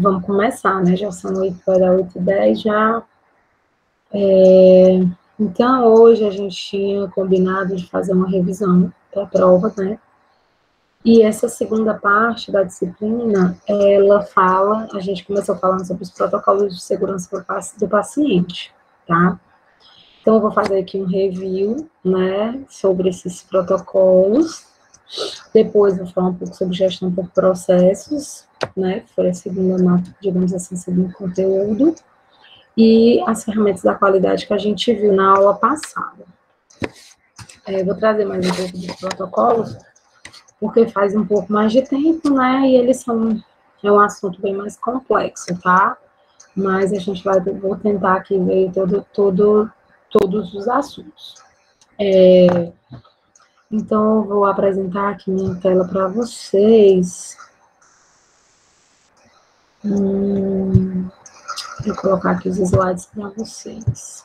Vamos começar, né? Já são 8, vai dar 8h10 já. Então, hoje a gente tinha combinado de fazer uma revisão da prova, né? E essa segunda parte da disciplina, a gente começou falando sobre os protocolos de segurança do paciente, tá? Então, eu vou fazer aqui um review, né, sobre esses protocolos. Depois, vou falar um pouco sobre gestão por processos, né, que foi a segunda, digamos assim, segundo conteúdo. E as ferramentas da qualidade que a gente viu na aula passada. Vou trazer mais um pouco dos protocolos, porque faz um pouco mais de tempo, né, e eles é um assunto bem mais complexo, tá? Mas a gente vou tentar aqui ver todos os assuntos. Então, eu vou apresentar aqui minha tela para vocês. Vou colocar aqui os slides para vocês.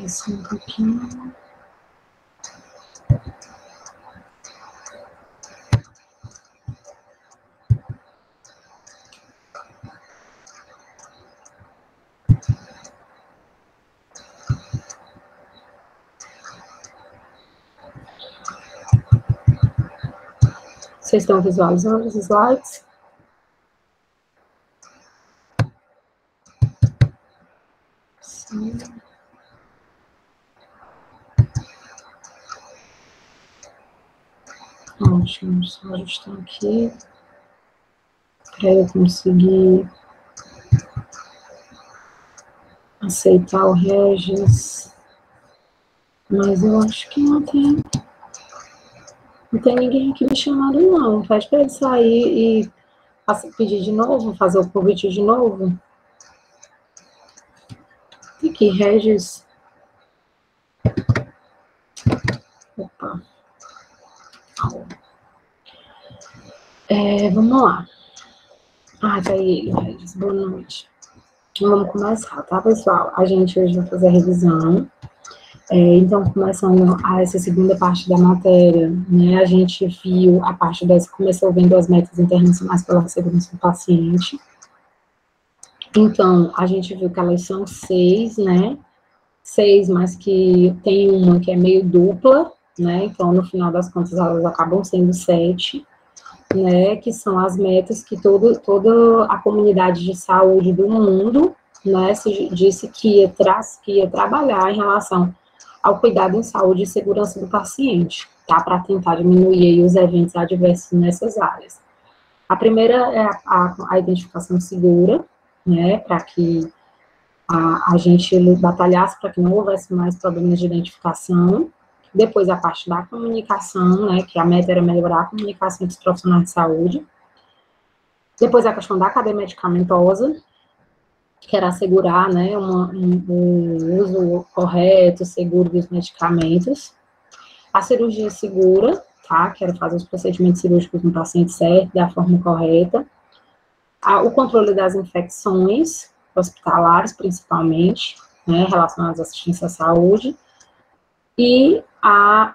Isso um pouquinho. Vocês estão visualizando os slides? Sim. Ótimo, só ajustar aqui para eu conseguir aceitar o Regis. Mas eu acho que não tem ninguém aqui me chamando, não. Faz para ele sair e pedir de novo, fazer o convite de novo. Aqui, Regis. Opa. Vamos lá. Tá aí ele, Regis. Boa noite. Vamos começar, tá, pessoal? A gente hoje vai fazer a revisão. Então, começando essa segunda parte da matéria, né, a gente viu a parte começou vendo as metas internacionais pela segurança do paciente. Então, a gente viu que elas são 6, né, 6, mas que tem uma que é meio dupla, né, então, no final das contas, elas acabam sendo 7, né, que são as metas que toda a comunidade de saúde do mundo, né, disse que ia trabalhar em relação ao cuidado em saúde e segurança do paciente, tá? Para tentar diminuir aí os eventos adversos nessas áreas. A primeira é a identificação segura, né? Para que a gente batalhasse para que não houvesse mais problemas de identificação. Depois a parte da comunicação, né? Que a meta era melhorar a comunicação entre os profissionais de saúde. Depois a questão da cadeia medicamentosa, que era assegurar, né, um uso correto, seguro dos medicamentos. A cirurgia segura, tá, que era fazer os procedimentos cirúrgicos no paciente certo, da forma correta. O controle das infecções hospitalares, principalmente, né, relacionadas à assistência à saúde. E a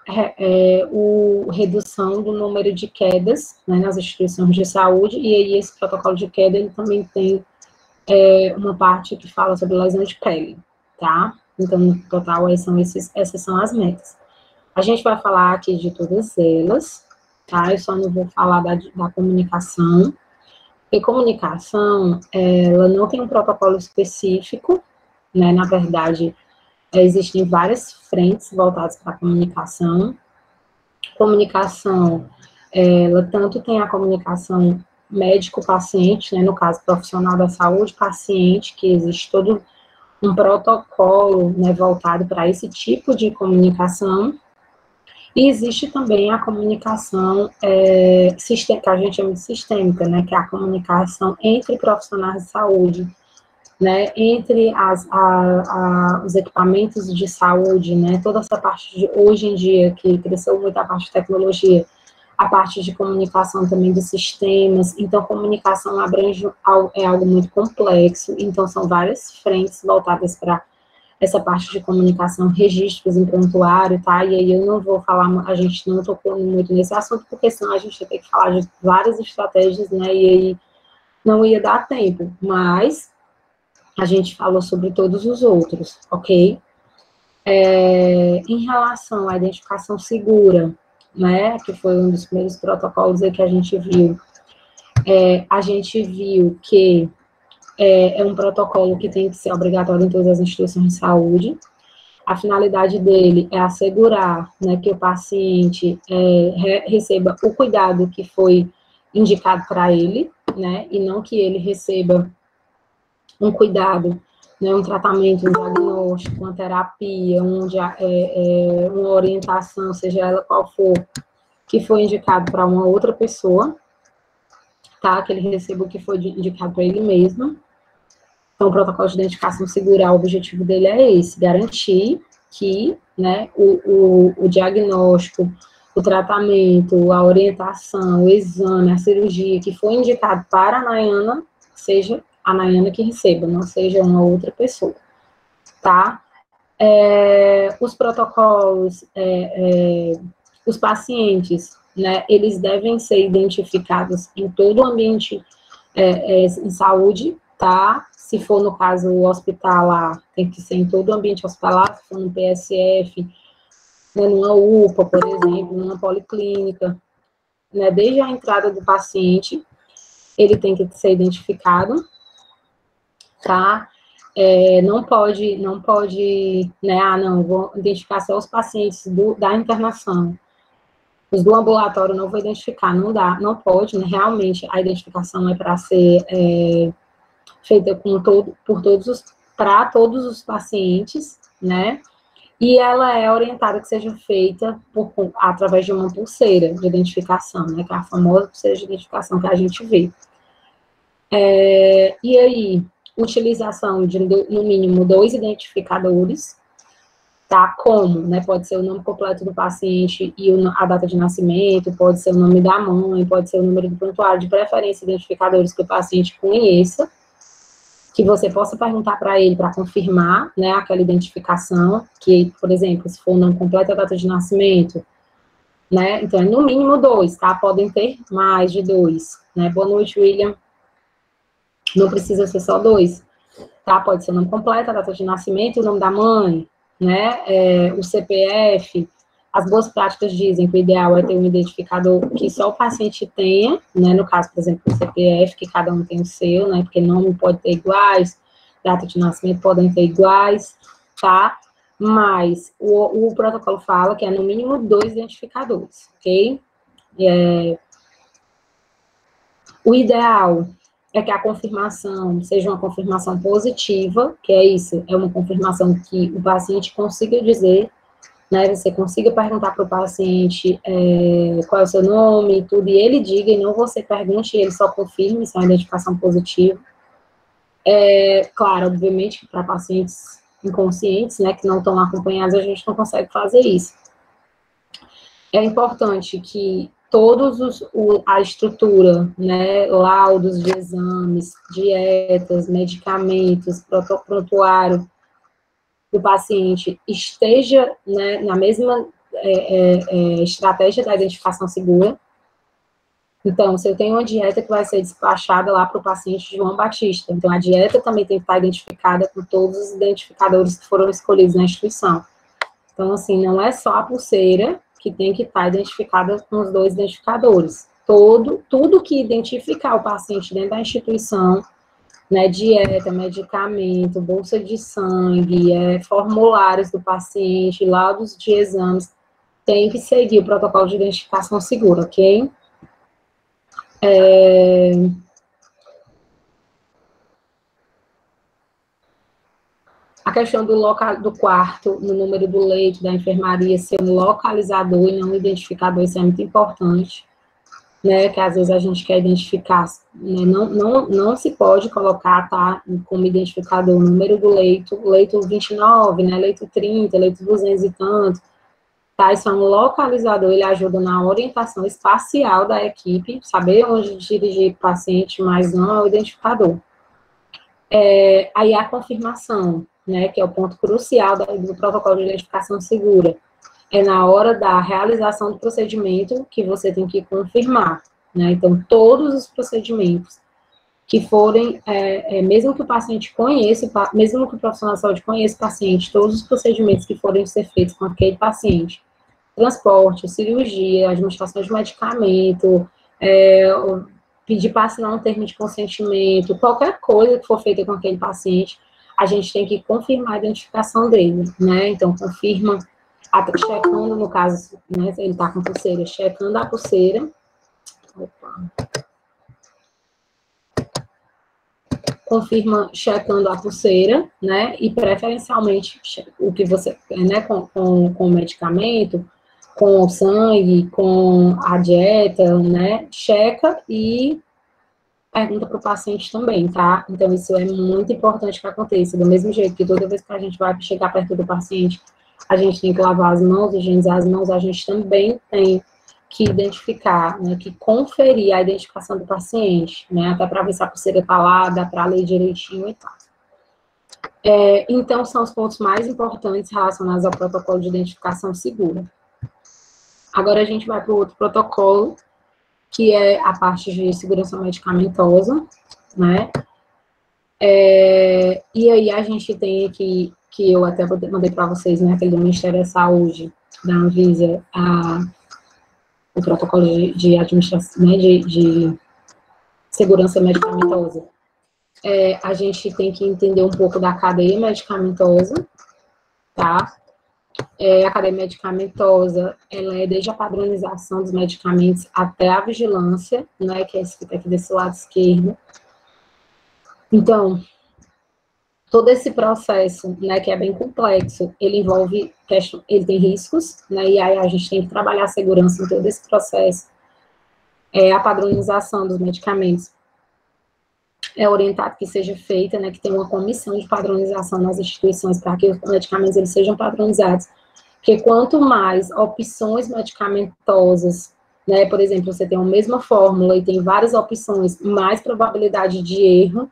redução do número de quedas, né, nas instituições de saúde, e aí esse protocolo de queda, ele também tem uma parte que fala sobre lesão de pele, tá? Então, no total, essas são as metas. A gente vai falar aqui de todas elas, tá? Eu só não vou falar da comunicação, porque comunicação, ela não tem um protocolo específico, né? Na verdade, existem várias frentes voltadas para a comunicação. Comunicação, ela tanto tem a comunicação médico-paciente, né, no caso profissional da saúde, paciente, que existe todo um protocolo, né, voltado para esse tipo de comunicação, e existe também a comunicação que a gente chama de sistêmica, né, que é a comunicação entre profissionais de saúde, né, entre os equipamentos de saúde, né, toda essa parte de hoje em dia, que cresceu muito a parte de tecnologia, a parte de comunicação também dos sistemas. Então, comunicação abrange é algo muito complexo, então são várias frentes voltadas para essa parte de comunicação, registros em prontuário, tá? E aí eu não vou falar, a gente não tocou muito nesse assunto, porque senão a gente ia ter que falar de várias estratégias, né? E aí não ia dar tempo, mas a gente falou sobre todos os outros, ok? Em relação à identificação segura, né, que foi um dos primeiros protocolos aí que a gente viu que é um protocolo que tem que ser obrigatório em todas as instituições de saúde. A finalidade dele é assegurar, né, que o paciente receba o cuidado que foi indicado para ele, né, e não que ele receba um cuidado, né, um tratamento, um diagnóstico, uma terapia, uma orientação, seja ela qual for, que foi indicado para uma outra pessoa, tá? Que ele receba o que foi indicado para ele mesmo. Então, o protocolo de identificação segura, o objetivo dele é esse, garantir que, né, o diagnóstico, o tratamento, a orientação, o exame, a cirurgia que foi indicado para a Nayana, seja a Nayana que receba, não seja uma outra pessoa, tá? Os protocolos, os pacientes, né, eles devem ser identificados em todo o ambiente em saúde, tá? Se for no caso hospitalar, tem que ser em todo o ambiente hospitalar, se for no PSF, né, numa UPA, por exemplo, numa policlínica, né, desde a entrada do paciente, ele tem que ser identificado, tá? Não pode, né, vou identificar só os pacientes da internação. Os do ambulatório não vou identificar, não dá, não pode, né, realmente a identificação é para ser feita para todos os pacientes, né, e ela é orientada que seja feita através de uma pulseira de identificação, né, que é a famosa pulseira de identificação que a gente vê. E aí, utilização de, no mínimo, 2 identificadores, tá? Como, né? Pode ser o nome completo do paciente e a data de nascimento, pode ser o nome da mãe, pode ser o número do prontuário, de preferência identificadores que o paciente conheça, que você possa perguntar para ele para confirmar, né, aquela identificação, que, por exemplo, se for o nome completo e a data de nascimento, né? Então, é no mínimo 2, tá? Podem ter mais de 2, né? Boa noite, William. Não precisa ser só 2, tá? Pode ser o nome completo, a data de nascimento, o nome da mãe, né? O CPF. As boas práticas dizem que o ideal é ter um identificador que só o paciente tenha, né? No caso, por exemplo, o CPF, que cada um tem o seu, né? Porque nome pode ter iguais, data de nascimento podem ter iguais, tá? Mas o protocolo fala que é no mínimo 2 identificadores, ok? O ideal é que a confirmação seja uma confirmação positiva, que é isso, é uma confirmação que o paciente consiga dizer, né, você consiga perguntar para o paciente qual é o seu nome, tudo, e ele diga, e não você pergunte, e ele só confirme, isso é uma identificação positiva. Claro, obviamente, que para pacientes inconscientes, né, que não estão acompanhados, a gente não consegue fazer isso. É importante que a estrutura, né, laudos de exames, dietas, medicamentos, prontuário do paciente esteja, né, na mesma estratégia da identificação segura. Então, se eu tenho uma dieta que vai ser despachada lá para o paciente João Batista, então a dieta também tem que estar identificada com todos os identificadores que foram escolhidos na instituição. Então, assim, não é só a pulseira que tem que estar identificada com os 2 identificadores. Tudo que identificar o paciente dentro da instituição, né, dieta, medicamento, bolsa de sangue, formulários do paciente, laudos de exames, tem que seguir o protocolo de identificação segura, ok? A questão do quarto, no número do leito, da enfermaria, ser um localizador e não um identificador, isso é muito importante, né, que às vezes a gente quer identificar, né, não se pode colocar, tá, como identificador o número do leito 29, né, leito 30, leito 200 e tanto, tá? Isso é um localizador, ele ajuda na orientação espacial da equipe, saber onde dirigir o paciente, mas não é o identificador. Aí a confirmação, né, que é o ponto crucial do protocolo de identificação segura. É na hora da realização do procedimento que você tem que confirmar, né? Então, todos os procedimentos que forem, mesmo que o paciente conheça, mesmo que o profissional de saúde conheça o paciente, todos os procedimentos que forem ser feitos com aquele paciente, transporte, cirurgia, administração de medicamento, pedir para assinar um termo de consentimento, qualquer coisa que for feita com aquele paciente, a gente tem que confirmar a identificação dele, né? Então, confirma, checando, no caso, né, ele está com pulseira, checando a pulseira. Opa. Confirma checando a pulseira, né? E preferencialmente o que você, né, com o medicamento, com o sangue, com a dieta, né? Checa e pergunta para o paciente também, tá? Então, isso é muito importante que aconteça. Do mesmo jeito que toda vez que a gente vai chegar perto do paciente, a gente tem que lavar as mãos, higienizar as mãos, a gente também tem que identificar, né, que conferir a identificação do paciente, né, até para ver se a pulseira está lá, dá para ler direitinho e tal. Então, são os pontos mais importantes relacionados ao protocolo de identificação segura. Agora, a gente vai para o outro protocolo, que é a parte de segurança medicamentosa, né, e aí a gente tem aqui, que eu até mandei para vocês, né, aquele do Ministério da Saúde, da Anvisa, o protocolo de administração, né, de segurança medicamentosa. A gente tem que entender um pouco da cadeia medicamentosa, tá? A cadeia medicamentosa, ela é desde a padronização dos medicamentos até a vigilância, né, que é esse que está aqui desse lado esquerdo. Então, todo esse processo, né, que é bem complexo, ele envolve, ele tem riscos, né, e aí a gente tem que trabalhar a segurança em todo esse processo. A padronização dos medicamentos é orientado que seja feita, né, que tenha uma comissão de padronização nas instituições para que os medicamentos eles sejam padronizados, porque quanto mais opções medicamentosas, né, por exemplo, você tem a mesma fórmula e tem várias opções, mais probabilidade de erro,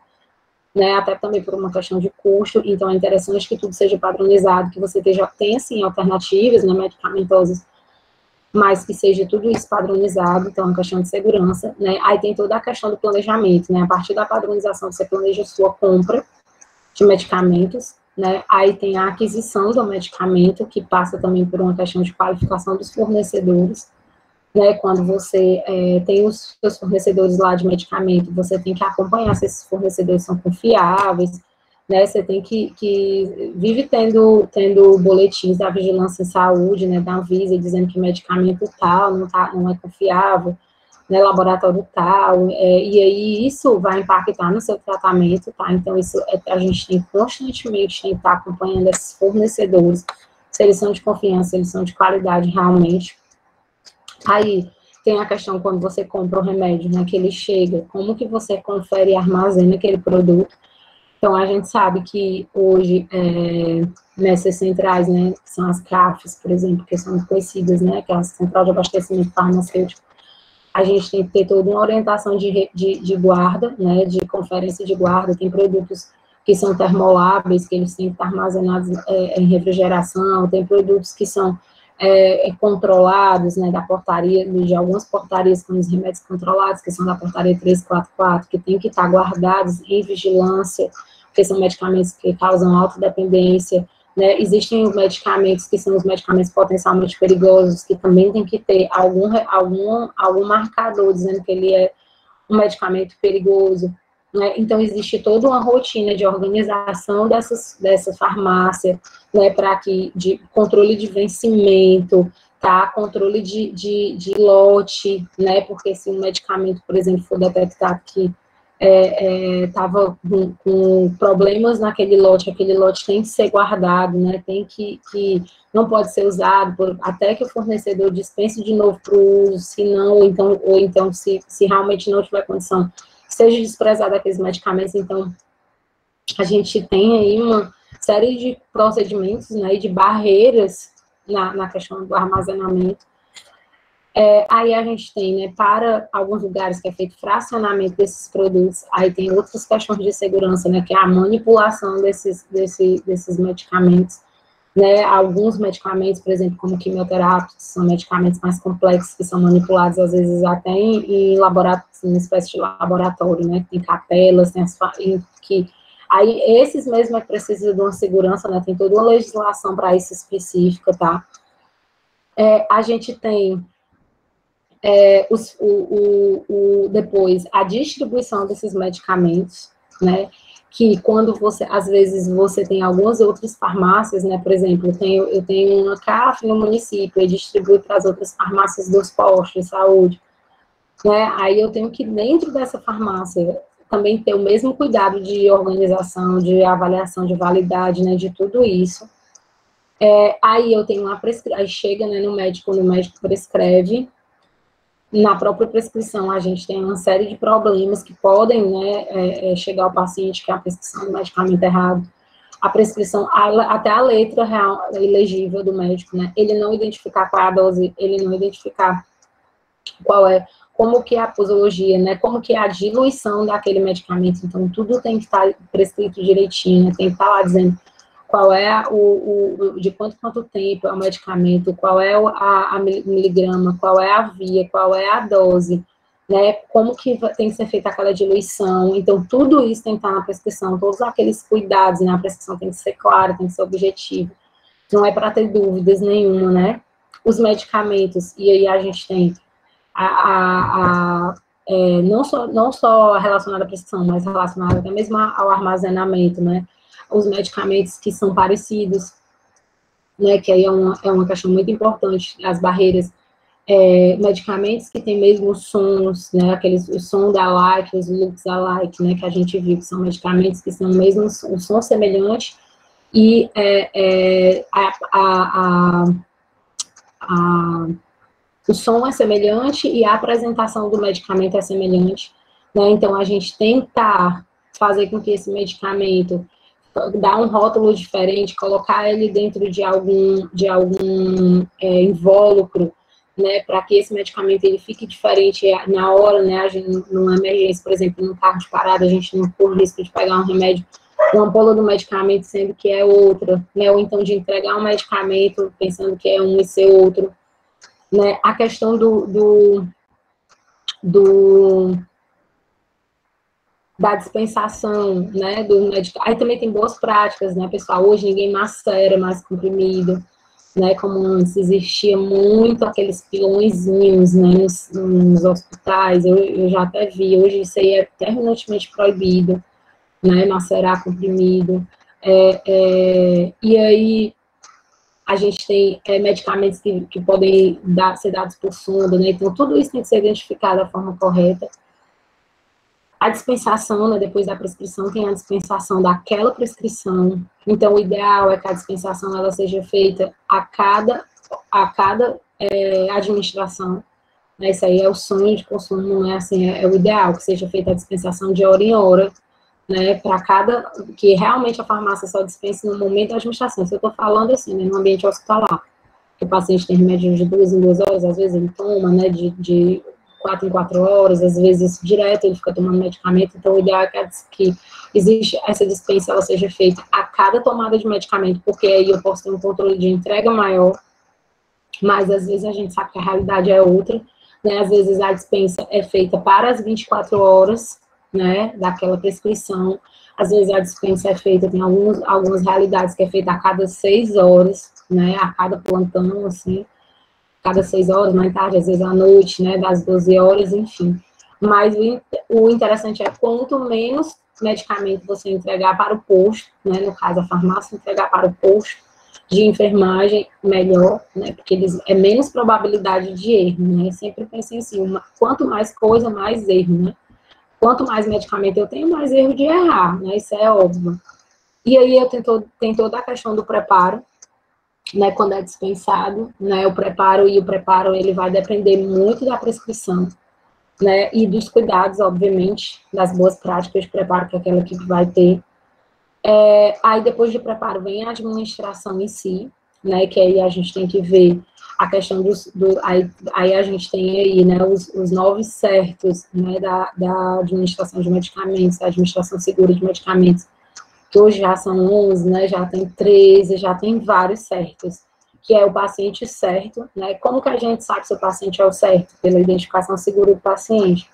né, até também por uma questão de custo, então é interessante que tudo seja padronizado, que você tenha, sim, alternativas, né, medicamentosas, mas que seja tudo isso padronizado, então é uma questão de segurança, né, aí tem toda a questão do planejamento, né, a partir da padronização você planeja a sua compra de medicamentos, né, aí tem a aquisição do medicamento, que passa também por uma questão de qualificação dos fornecedores, né, quando você tem os seus fornecedores lá de medicamento, você tem que acompanhar se esses fornecedores são confiáveis, né, você tem que vive tendo boletins da Vigilância em Saúde, né, da Anvisa, dizendo que medicamento tal não é confiável, né, laboratório tal, e aí isso vai impactar no seu tratamento, tá, então isso a gente tem constantemente tem que estar acompanhando esses fornecedores, se eles são de confiança, se eles são de qualidade realmente. Aí tem a questão quando você compra o remédio, né, que ele chega, como que você confere e armazena aquele produto. Então, a gente sabe que hoje, nessas centrais, né, que são as CRAFs, por exemplo, que são conhecidas, né, que é a Central de Abastecimento Farmacêutico, a gente tem que ter toda uma orientação de guarda, né, de conferência de guarda, tem produtos que são termoláveis, que eles têm que estar armazenados em refrigeração, tem produtos que são controlados, né, da portaria, de algumas portarias como os remédios controlados, que são da portaria 344, que tem que estar guardados em vigilância, porque são medicamentos que causam autodependência, né, existem os medicamentos que são os medicamentos potencialmente perigosos, que também tem que ter algum marcador dizendo que ele é um medicamento perigoso, né, então existe toda uma rotina de organização dessa farmácia, né, para que, de controle de vencimento, tá, controle de lote, né, porque se um medicamento, por exemplo, for detectado que estava com problemas naquele lote, aquele lote tem que ser guardado, né, tem que não pode ser usado, até que o fornecedor dispense de novo para o uso, se não, ou então se realmente não tiver condição, seja desprezado aqueles medicamentos. Então, a gente tem aí uma série de procedimentos, né, de barreiras, na questão do armazenamento. Aí a gente tem, né, para alguns lugares que é feito fracionamento desses produtos, aí tem outras questões de segurança, né, que é a manipulação desses medicamentos, né, alguns medicamentos, por exemplo, como quimioterápicos, são medicamentos mais complexos, que são manipulados, às vezes, até em laboratório, em espécie de laboratório, né, tem capelas, tem aí esses mesmo precisam de uma segurança, né, tem toda uma legislação para isso específica, tá? A gente tem depois a distribuição desses medicamentos, né, que quando às vezes você tem algumas outras farmácias, né, por exemplo, eu tenho uma CAF no município e distribuo para as outras farmácias dos postos de saúde, né, aí eu tenho que, dentro dessa farmácia, também ter o mesmo cuidado de organização, de avaliação de validade, né, de tudo isso. Aí eu tenho aí chega, né, no médico prescreve. Na própria prescrição, a gente tem uma série de problemas que podem, né, chegar ao paciente, que é a prescrição do medicamento errado, a prescrição, até a letra real, ilegível do médico, né, ele não identificar qual é a dose, ele não identificar como que é a posologia, né, como que é a diluição daquele medicamento, então tudo tem que estar prescrito direitinho, né, tem que estar lá dizendo qual é de quanto tempo é o medicamento, qual é a miligrama, qual é a via, qual é a dose, né, como que tem que ser feita aquela diluição, então tudo isso tem que estar na prescrição, todos aqueles cuidados, né, a prescrição tem que ser clara, tem que ser objetiva, não é para ter dúvidas nenhuma, né, os medicamentos, e aí a gente tem não só relacionada à prescrição, mas relacionada até mesmo ao armazenamento, né, os medicamentos que são parecidos, né, que aí é uma questão muito importante, as barreiras, medicamentos que têm mesmo sons, né, o som da alike, os looks alike, né, que a gente viu, que são medicamentos que são mesmo um som semelhante, e o som é semelhante e a apresentação do medicamento é semelhante, né, então a gente tentar fazer com que esse medicamento dar um rótulo diferente, colocar ele dentro de algum invólucro, né, para que esse medicamento ele fique diferente na hora, né, a gente, numa emergência, por exemplo, num carro de parada, a gente não corre risco de pegar um remédio, uma ampola do medicamento sendo que é outra, né, ou então de entregar um medicamento pensando que é um e ser outro, né, a questão da dispensação, né, do medicamento. Aí também tem boas práticas, né, pessoal, hoje ninguém macera mais comprimido, né, como antes existia muito aqueles pilõezinhos, né, nos hospitais, eu já até vi, hoje isso aí é terminantemente proibido, né, macerar comprimido, e aí a gente tem medicamentos que podem ser dados por sonda, né, então tudo isso tem que ser identificado da forma correta. A dispensação, né, depois da prescrição, tem a dispensação daquela prescrição. Então, o ideal é que a dispensação ela seja feita a cada administração. Né, isso aí é o sonho de consumo, né, assim, é o ideal, que seja feita a dispensação de hora em hora, né, que realmente a farmácia só dispense no momento da administração. Se eu estou falando assim, né, no ambiente hospitalar, que o paciente tem remédio de 2 em 2 horas, às vezes ele toma, né, de 4 em 4 horas, às vezes direto ele fica tomando medicamento, então o ideal é que existe essa dispensa, ela seja feita a cada tomada de medicamento, porque aí eu posso ter um controle de entrega maior, mas às vezes a gente sabe que a realidade é outra, né, às vezes a dispensa é feita para as 24 horas, né, daquela prescrição, às vezes a dispensa é feita, tem algumas realidades que é feita a cada 6 horas, né, a cada plantão, assim, cada 6 horas, mais tarde, às vezes à noite, né, das 12 horas, enfim. Mas o interessante é quanto menos medicamento você entregar para o posto, né, no caso a farmácia entregar para o posto de enfermagem, melhor, né, porque é menos probabilidade de erro, né, eu sempre pensei assim, quanto mais coisa, mais erro, né, quanto mais medicamento eu tenho, mais erro de errar, né, isso é óbvio. E aí tem toda a questão do preparo, né, quando é dispensado, né, o preparo ele vai depender muito da prescrição, né, e dos cuidados, obviamente, das boas práticas de preparo que aquela equipe vai ter. Aí depois de preparo vem a administração em si, né, que aí a gente tem que ver a questão aí a gente tem aí, né, os 9 certos, né, da administração de medicamentos, da administração segura de medicamentos, que hoje já são 11, né, já tem 13, já tem vários certos, que é o paciente certo, né, como que a gente sabe se o paciente é o certo? Pela identificação segura do paciente,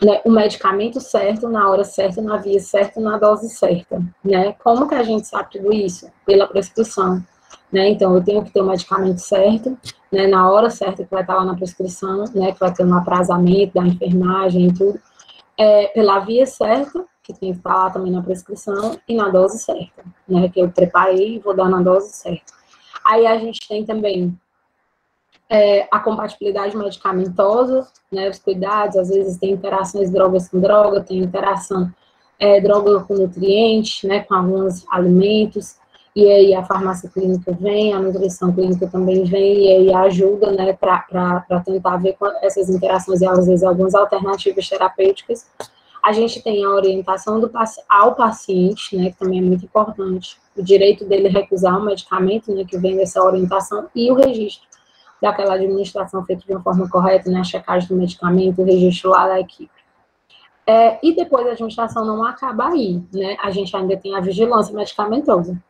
né, o medicamento certo, na hora certa, na via certa, na dose certa, né, como que a gente sabe tudo isso? Pela prescrição, né, então eu tenho que ter o medicamento certo, né, na hora certa que vai estar lá na prescrição, né, que vai ter um aprazamento da enfermagem e tudo, pela via certa, que tem que estar lá também na prescrição, e na dose certa, né, que eu preparei e vou dar na dose certa. Aí a gente tem também a compatibilidade medicamentosa, né, os cuidados, às vezes tem interações drogas com droga, tem interação droga com nutrientes, né, com alguns alimentos, e aí a farmácia clínica vem, a nutrição clínica também vem, e aí ajuda, né, para tentar ver essas interações e às vezes algumas alternativas terapêuticas. A gente tem a orientação ao paciente, né, que também é muito importante, o direito dele recusar o medicamento, né, que vem dessa orientação, e o registro daquela administração feita de uma forma correta, né, a checagem do medicamento, o registro lá da equipe. E depois a administração não acaba aí, né, a gente ainda tem a vigilância medicamentosa,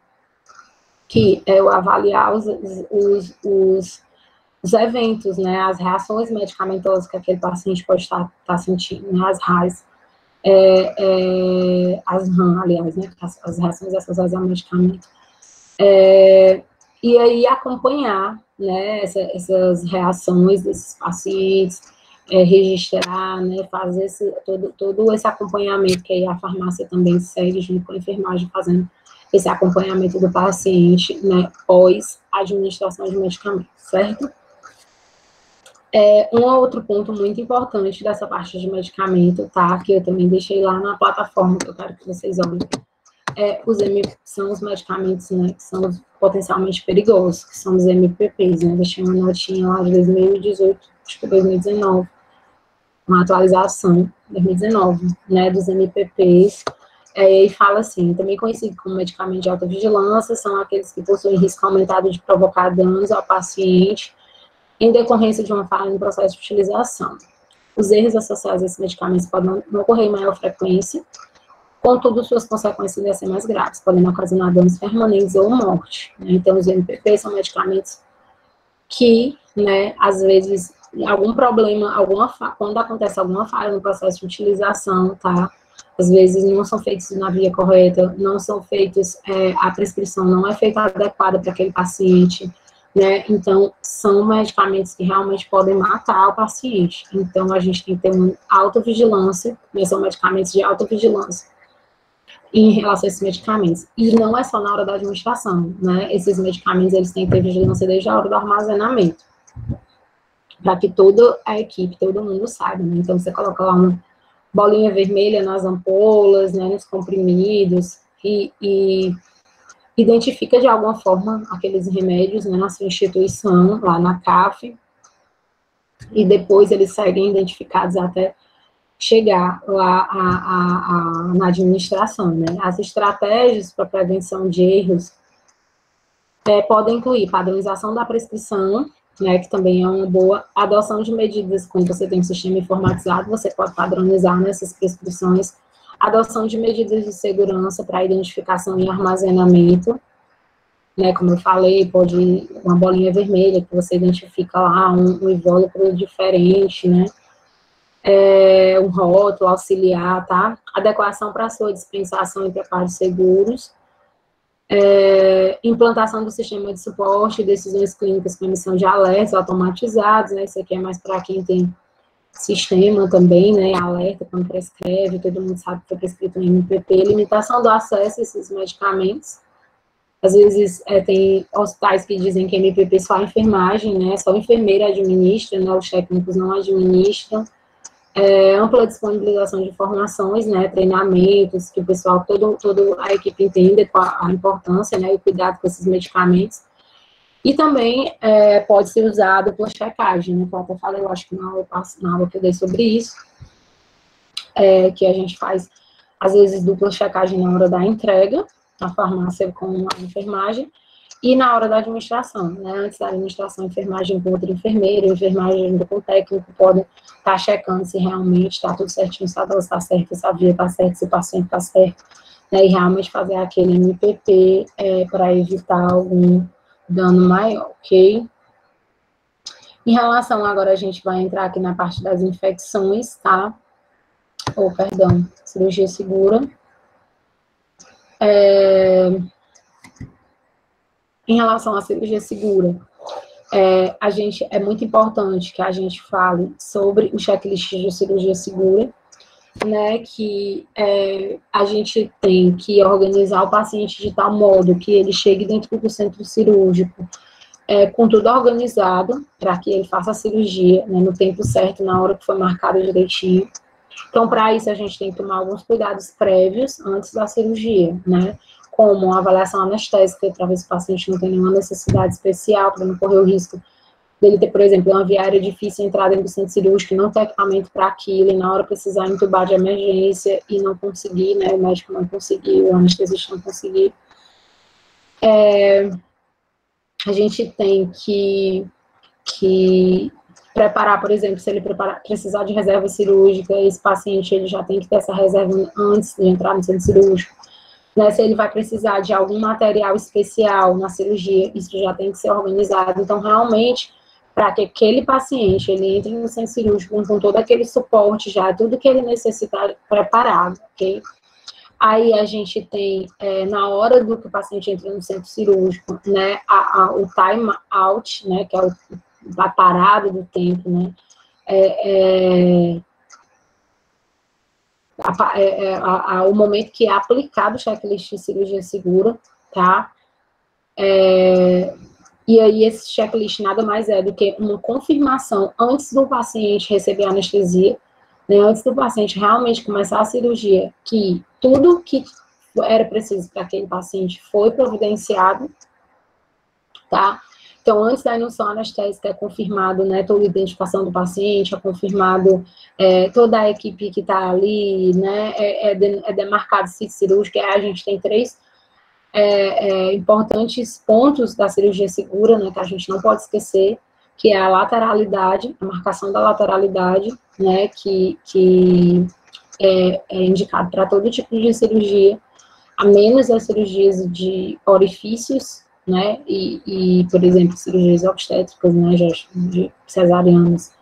que é o avaliar os eventos, né, as reações medicamentosas que aquele paciente pode estar sentindo, né, as RAS, as RAM, aliás, né, as reações associadas ao medicamento, e aí acompanhar, né, essas reações desses pacientes, registrar, né, fazer todo esse acompanhamento, que aí a farmácia também segue junto com a enfermagem, fazendo esse acompanhamento do paciente, né, pós administração de medicamentos, certo? Um outro ponto muito importante dessa parte de medicamento, tá, que eu também deixei lá na plataforma, que eu quero que vocês olhem, são os medicamentos, né, que são potencialmente perigosos, que são os MPPs, né, deixei uma notinha lá de 2018, acho que 2019, uma atualização, 2019, né, dos MPPs, e fala assim, também conhecido como medicamento de alta vigilância, são aqueles que possuem risco aumentado de provocar danos ao paciente em decorrência de uma falha no processo de utilização. Os erros associados a esses medicamentos podem não ocorrer em maior frequência, contudo, suas consequências devem ser mais graves, podendo ocasionar danos permanentes ou morte. Né? Então, os MPPs são medicamentos que, né, às vezes, algum problema, quando acontece alguma falha no processo de utilização, tá? Às vezes não são feitos na via correta, não são feitos, a prescrição não é feita adequada para aquele paciente, né? Então, são medicamentos que realmente podem matar o paciente. Então, a gente tem que ter uma autovigilância, né? São medicamentos de autovigilância em relação a esses medicamentos. E não é só na hora da administração, né? Esses medicamentos, eles têm que ter vigilância desde a hora do armazenamento, para que toda a equipe, todo mundo saiba, né? Então, você coloca lá uma bolinha vermelha nas ampolas, né, nos comprimidos, e identifica de alguma forma aqueles remédios, né, na sua instituição, lá na CAF, e depois eles seguem identificados até chegar lá na administração, né. As estratégias para prevenção de erros podem incluir padronização da prescrição, né, que também é uma boa adoção de medidas, quando você tem um sistema informatizado, você pode padronizar nessas prescrições, adoção de medidas de segurança para identificação e armazenamento, né, como eu falei, pode uma bolinha vermelha que você identifica lá, um invólucro diferente, né, um rótulo auxiliar, tá? Adequação para sua dispensação e preparo seguros, implantação do sistema de suporte, decisões clínicas com emissão de alertas automatizados, né, isso aqui é mais para quem tem sistema também, né, alerta quando prescreve, todo mundo sabe que foi prescrito um MPP, limitação do acesso a esses medicamentos. Às vezes tem hospitais que dizem que MPP só a enfermagem, né, só a enfermeira administra, né, os técnicos não administram. Ampla disponibilização de informações, né, treinamentos, que o pessoal, toda a equipe entenda a importância, né, e o cuidado com esses medicamentos. E também pode ser usado por checagem, né, que eu até falei, eu acho que na aula que eu dei sobre isso, que a gente faz, às vezes, dupla checagem na hora da entrega, a farmácia com a enfermagem, E na hora da administração, né? Antes da administração, enfermagem com outro enfermeiro, enfermagem com o técnico, podem estar checando se realmente está tudo certinho, se a dose está certa, se a via está certa, se o paciente está certo, né? E realmente fazer aquele MPP para evitar algum dano maior, ok? Em relação, agora a gente vai entrar aqui na parte das infecções, tá? Perdão, cirurgia segura. Em relação à cirurgia segura, é muito importante que a gente fale sobre o checklist de cirurgia segura, né, que a gente tem que organizar o paciente de tal modo que ele chegue dentro do centro cirúrgico com tudo organizado, para que ele faça a cirurgia, né, no tempo certo, na hora que foi marcado direitinho. Então, para isso, a gente tem que tomar alguns cuidados prévios antes da cirurgia, né, como a avaliação anestésica, para ver se o paciente não tem nenhuma necessidade especial, para não correr o risco dele ter, por exemplo, uma via aérea difícil, entrar dentro do centro cirúrgico, não ter equipamento para aquilo, e na hora precisar entubar de emergência e não conseguir, né, o médico não conseguir, o anestesista não conseguir. A gente tem que preparar, por exemplo, se ele precisar de reserva cirúrgica, esse paciente ele já tem que ter essa reserva antes de entrar no centro cirúrgico. Né, se ele vai precisar de algum material especial na cirurgia, isso já tem que ser organizado. Então, realmente, para que aquele paciente ele entre no centro cirúrgico com todo aquele suporte já, tudo que ele necessitar preparado, ok? Aí a gente tem, na hora do que o paciente entra no centro cirúrgico, né, o time out, né, que é a parada do tempo, né, o momento que é aplicado o checklist de cirurgia segura, tá? E aí esse checklist nada mais é do que uma confirmação antes do paciente receber anestesia, né, antes do paciente realmente começar a cirurgia, que tudo que era preciso para aquele paciente foi providenciado, tá? Então, antes da indução anestésica é confirmado, né, toda a identificação do paciente, é confirmado toda a equipe que está ali, né, demarcado o sítio cirúrgico, a gente tem 3 importantes pontos da cirurgia segura, né, que a gente não pode esquecer, que é a lateralidade, a marcação da lateralidade, né, que é indicado para todo tipo de cirurgia, a menos as cirurgias de orifícios, né, e por exemplo, cirurgias obstétricas, né, de cesarianas,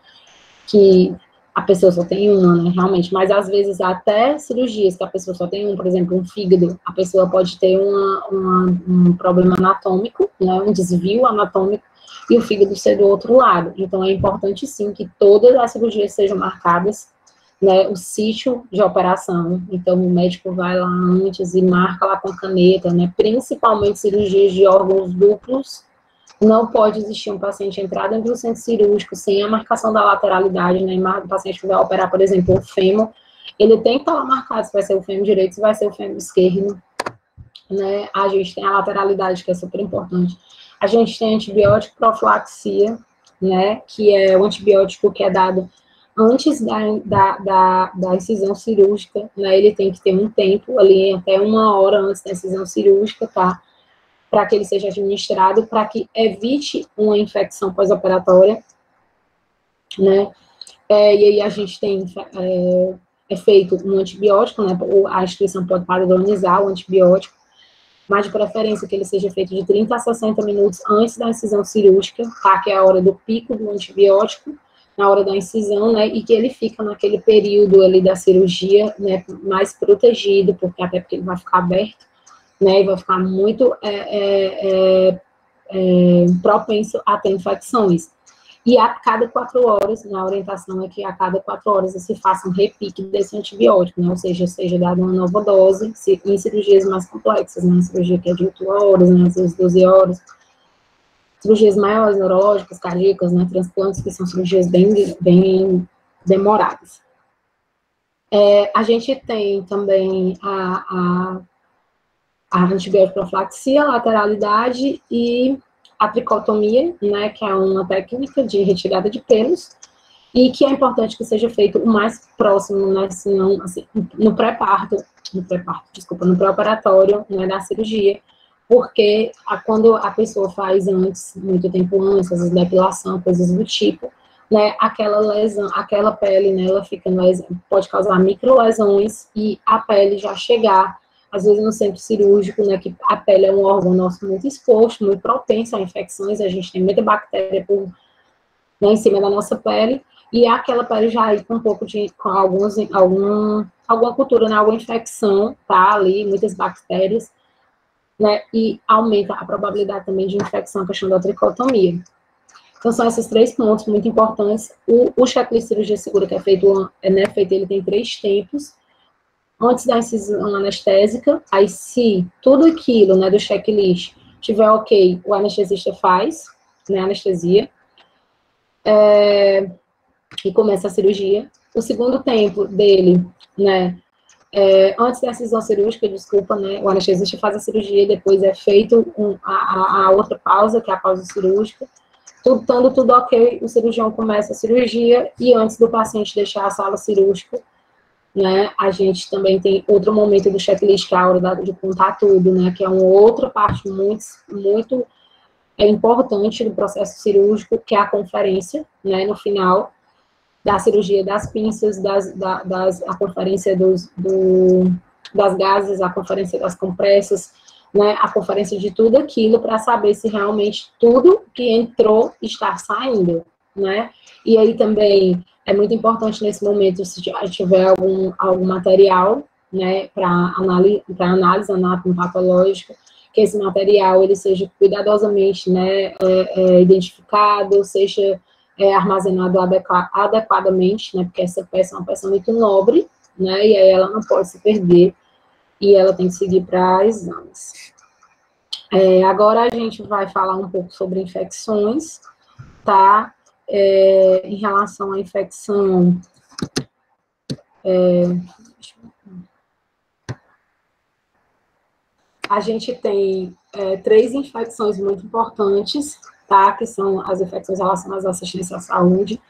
que a pessoa só tem uma, né, realmente, mas às vezes até cirurgias que a pessoa só tem por exemplo, um fígado, a pessoa pode ter um problema anatômico, né, um desvio anatômico, e o fígado ser do outro lado. Então, é importante, sim, que todas as cirurgias sejam marcadas, né, o sítio de operação. Então, o médico vai lá antes e marca lá com a caneta, né, principalmente cirurgias de órgãos duplos. Não pode existir um paciente entrar dentro do centro cirúrgico sem a marcação da lateralidade, né? O paciente que vai operar, por exemplo, o fêmur, ele tem que estar lá marcado se vai ser o fêmur direito, se vai ser o fêmur esquerdo, né? A gente tem a lateralidade, que é super importante. A gente tem antibiótico profilaxia, né? Que é o antibiótico que é dado antes da incisão cirúrgica, né? Ele tem que ter um tempo ali, até 1 hora antes da incisão cirúrgica, tá? Para que ele seja administrado, para que evite uma infecção pós-operatória, né? E aí a gente tem feito um antibiótico, né? A instituição pode padronizar o antibiótico, mas de preferência que ele seja feito de 30 a 60 minutos antes da incisão cirúrgica, tá? Que é a hora do pico do antibiótico, na hora da incisão, né? E que ele fica naquele período ali da cirurgia, né? Mais protegido, até porque ele vai ficar aberto, né, e vai ficar muito propenso a ter infecções. E a cada 4 horas, na orientação é que a cada 4 horas se faça um repique desse antibiótico, né, ou seja dada uma nova dose, em cirurgias mais complexas, né, cirurgia que é de 8 horas, né, às vezes 12 horas, cirurgias maiores, neurológicas, cardíacas, né, transplantes, que são cirurgias bem demoradas. A gente tem também a antibiótico profilaxia, lateralidade e a tricotomia, né, que é uma técnica de retirada de pelos, e que é importante que seja feito o mais próximo, né, senão, assim, no pré-operatório, né, da cirurgia, porque quando a pessoa faz antes, muito tempo antes, às vezes depilação, coisas do tipo, né, aquela lesão, aquela pele, né, ela fica, pode causar microlesões e a pele já chegar, às vezes no centro cirúrgico, né, que a pele é um órgão nosso muito exposto, muito propenso a infecções, a gente tem muita bactéria né, em cima da nossa pele, e aquela pele já aí com um pouco de, com alguma cultura, né, alguma infecção, tá, ali, muitas bactérias, né, e aumenta a probabilidade também de infecção, a questão da tricotomia. Então, são esses 3 pontos muito importantes. O checklist de cirurgia segura que é feito, ele tem 3 tempos. Antes da incisão anestésica, aí se tudo aquilo, né, do checklist tiver ok, o anestesista faz, né, anestesia, e começa a cirurgia. O segundo tempo dele, né, antes da incisão cirúrgica, desculpa, né, o anestesista faz a cirurgia, depois é feito a outra pausa, que é a pausa cirúrgica. Estando tudo ok, o cirurgião começa a cirurgia e antes do paciente deixar a sala cirúrgica, né, a gente também tem outro momento do checklist, que é a hora de contar tudo, né, que é uma outra parte muito importante do processo cirúrgico, que é a conferência, né, no final da cirurgia das pinças, a conferência das gases, a conferência das compressas, né, a conferência de tudo aquilo para saber se realmente tudo que entrou está saindo, né? E aí também é muito importante nesse momento, se tiver algum material, né, para análise anatomopatológica, que esse material ele seja cuidadosamente, né, identificado, seja armazenado adequadamente, né, porque essa peça é uma peça muito nobre, né, e aí ela não pode se perder, e ela tem que seguir para exames. Agora a gente vai falar um pouco sobre infecções, tá? Em relação à infecção, a gente tem 3 infecções muito importantes, tá? Que são as infecções relacionadas à assistência à saúde,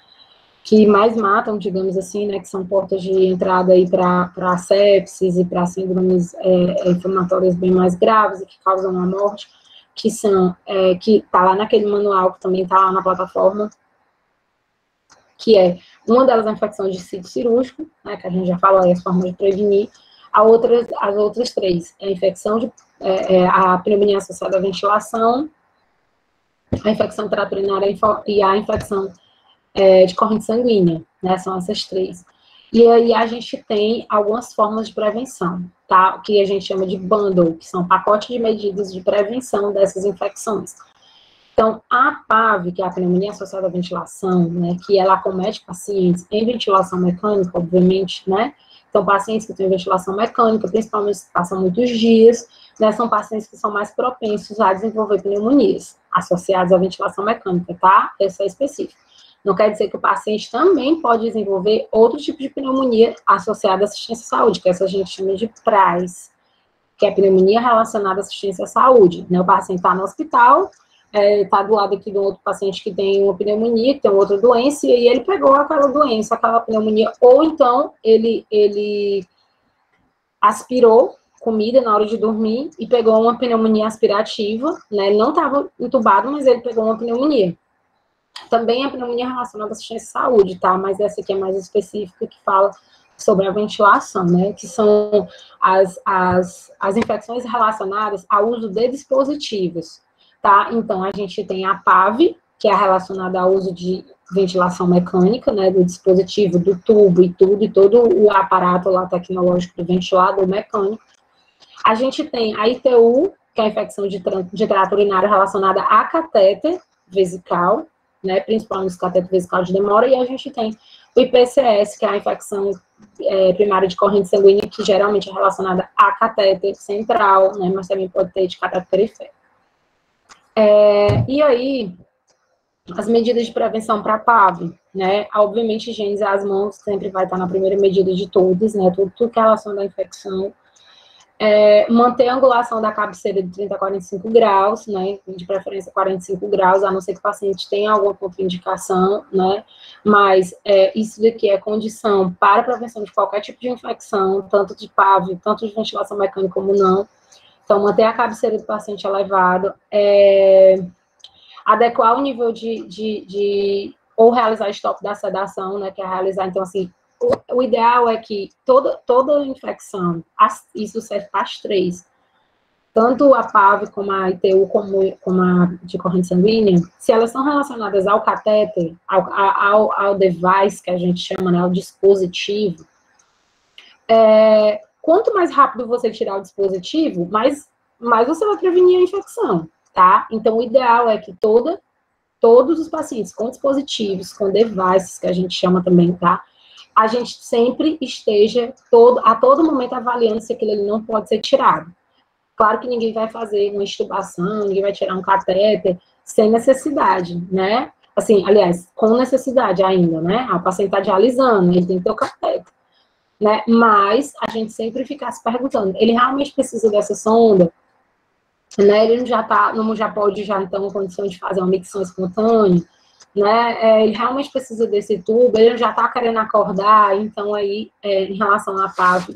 que mais matam, digamos assim, né, que são portas de entrada aí para sepsis e para síndromes inflamatórias bem mais graves e que causam a morte, que são, que está lá naquele manual, que também está lá na plataforma, que uma delas é a infecção de sítio cirúrgico, né, que a gente já falou aí, as formas de prevenir, as outras 3, a infecção a pneumonia associada à ventilação, a infecção trato-urinária e a infecção de corrente sanguínea, né, são essas 3. E aí a gente tem algumas formas de prevenção, tá, que a gente chama de bundle, que são pacotes de medidas de prevenção dessas infecções. Então, a PAV, que é a pneumonia associada à ventilação, né, que ela acomete pacientes em ventilação mecânica, obviamente, né, então pacientes que têm ventilação mecânica, principalmente se passam muitos dias, né, são pacientes que são mais propensos a desenvolver pneumonias associadas à ventilação mecânica, tá? Essa é específica. Não quer dizer que o paciente também pode desenvolver outro tipo de pneumonia associada à assistência à saúde, que essa a gente chama de PRAS, que é pneumonia relacionada à assistência à saúde. Né? O paciente está no hospital, está do lado aqui de um outro paciente que tem uma pneumonia, que tem outra doença, e aí ele pegou aquela doença, aquela pneumonia, ou então ele aspirou comida na hora de dormir e pegou uma pneumonia aspirativa, né? Ele não estava entubado, mas ele pegou uma pneumonia. Também a pneumonia relacionada à assistência à saúde, tá? Mas essa aqui é mais específica, que fala sobre a ventilação, né? Que são as infecções relacionadas ao uso de dispositivos, tá? Então, a gente tem a PAV, que é relacionada ao uso de ventilação mecânica, né? Do dispositivo, do tubo e tudo, e todo o aparato lá tecnológico do ventilador mecânico. A gente tem a ITU, que é a infecção de trato urinário relacionada a catéter vesical, né, principalmente o cateter vesical de demora, e a gente tem o IPCS, que é a infecção primária de corrente sanguínea, que geralmente é relacionada a catéter central, né, mas também pode ter de catéter periférico. E aí, as medidas de prevenção para PAV, né, obviamente, higienizar as mãos sempre vai estar na primeira medida de todas, né, tudo que é relação à infecção. Manter a angulação da cabeceira de 30 a 45 graus, né, de preferência 45 graus, a não ser que o paciente tenha alguma contraindicação, né, mas isso daqui é condição para a prevenção de qualquer tipo de infecção, tanto de PAV, tanto de ventilação mecânica como não. Então, manter a cabeceira do paciente elevado, adequar o nível ou realizar stop da sedação, né, que é realizar, então, assim, o ideal é que toda infecção, isso serve para as três, tanto a PAV como a ITU, como a de corrente sanguínea, se elas são relacionadas ao catéter, ao device, que a gente chama, né, ao dispositivo, quanto mais rápido você tirar o dispositivo, mais você vai prevenir a infecção, tá? Então, o ideal é que todos os pacientes com dispositivos, com devices, que a gente chama também, tá? A gente sempre esteja a todo momento avaliando se aquilo ali não pode ser tirado. Claro que ninguém vai fazer uma intubação, ninguém vai tirar um catéter sem necessidade, né? Assim, aliás, com necessidade ainda, né? O paciente está dialisando, ele tem que ter o catéter, né? Mas a gente sempre fica se perguntando, ele realmente precisa dessa sonda? Né? Ele não já pode já então em condição de fazer uma micção espontânea, né? Ele realmente precisa desse tubo, ele já está querendo acordar, então aí, em relação à PAV,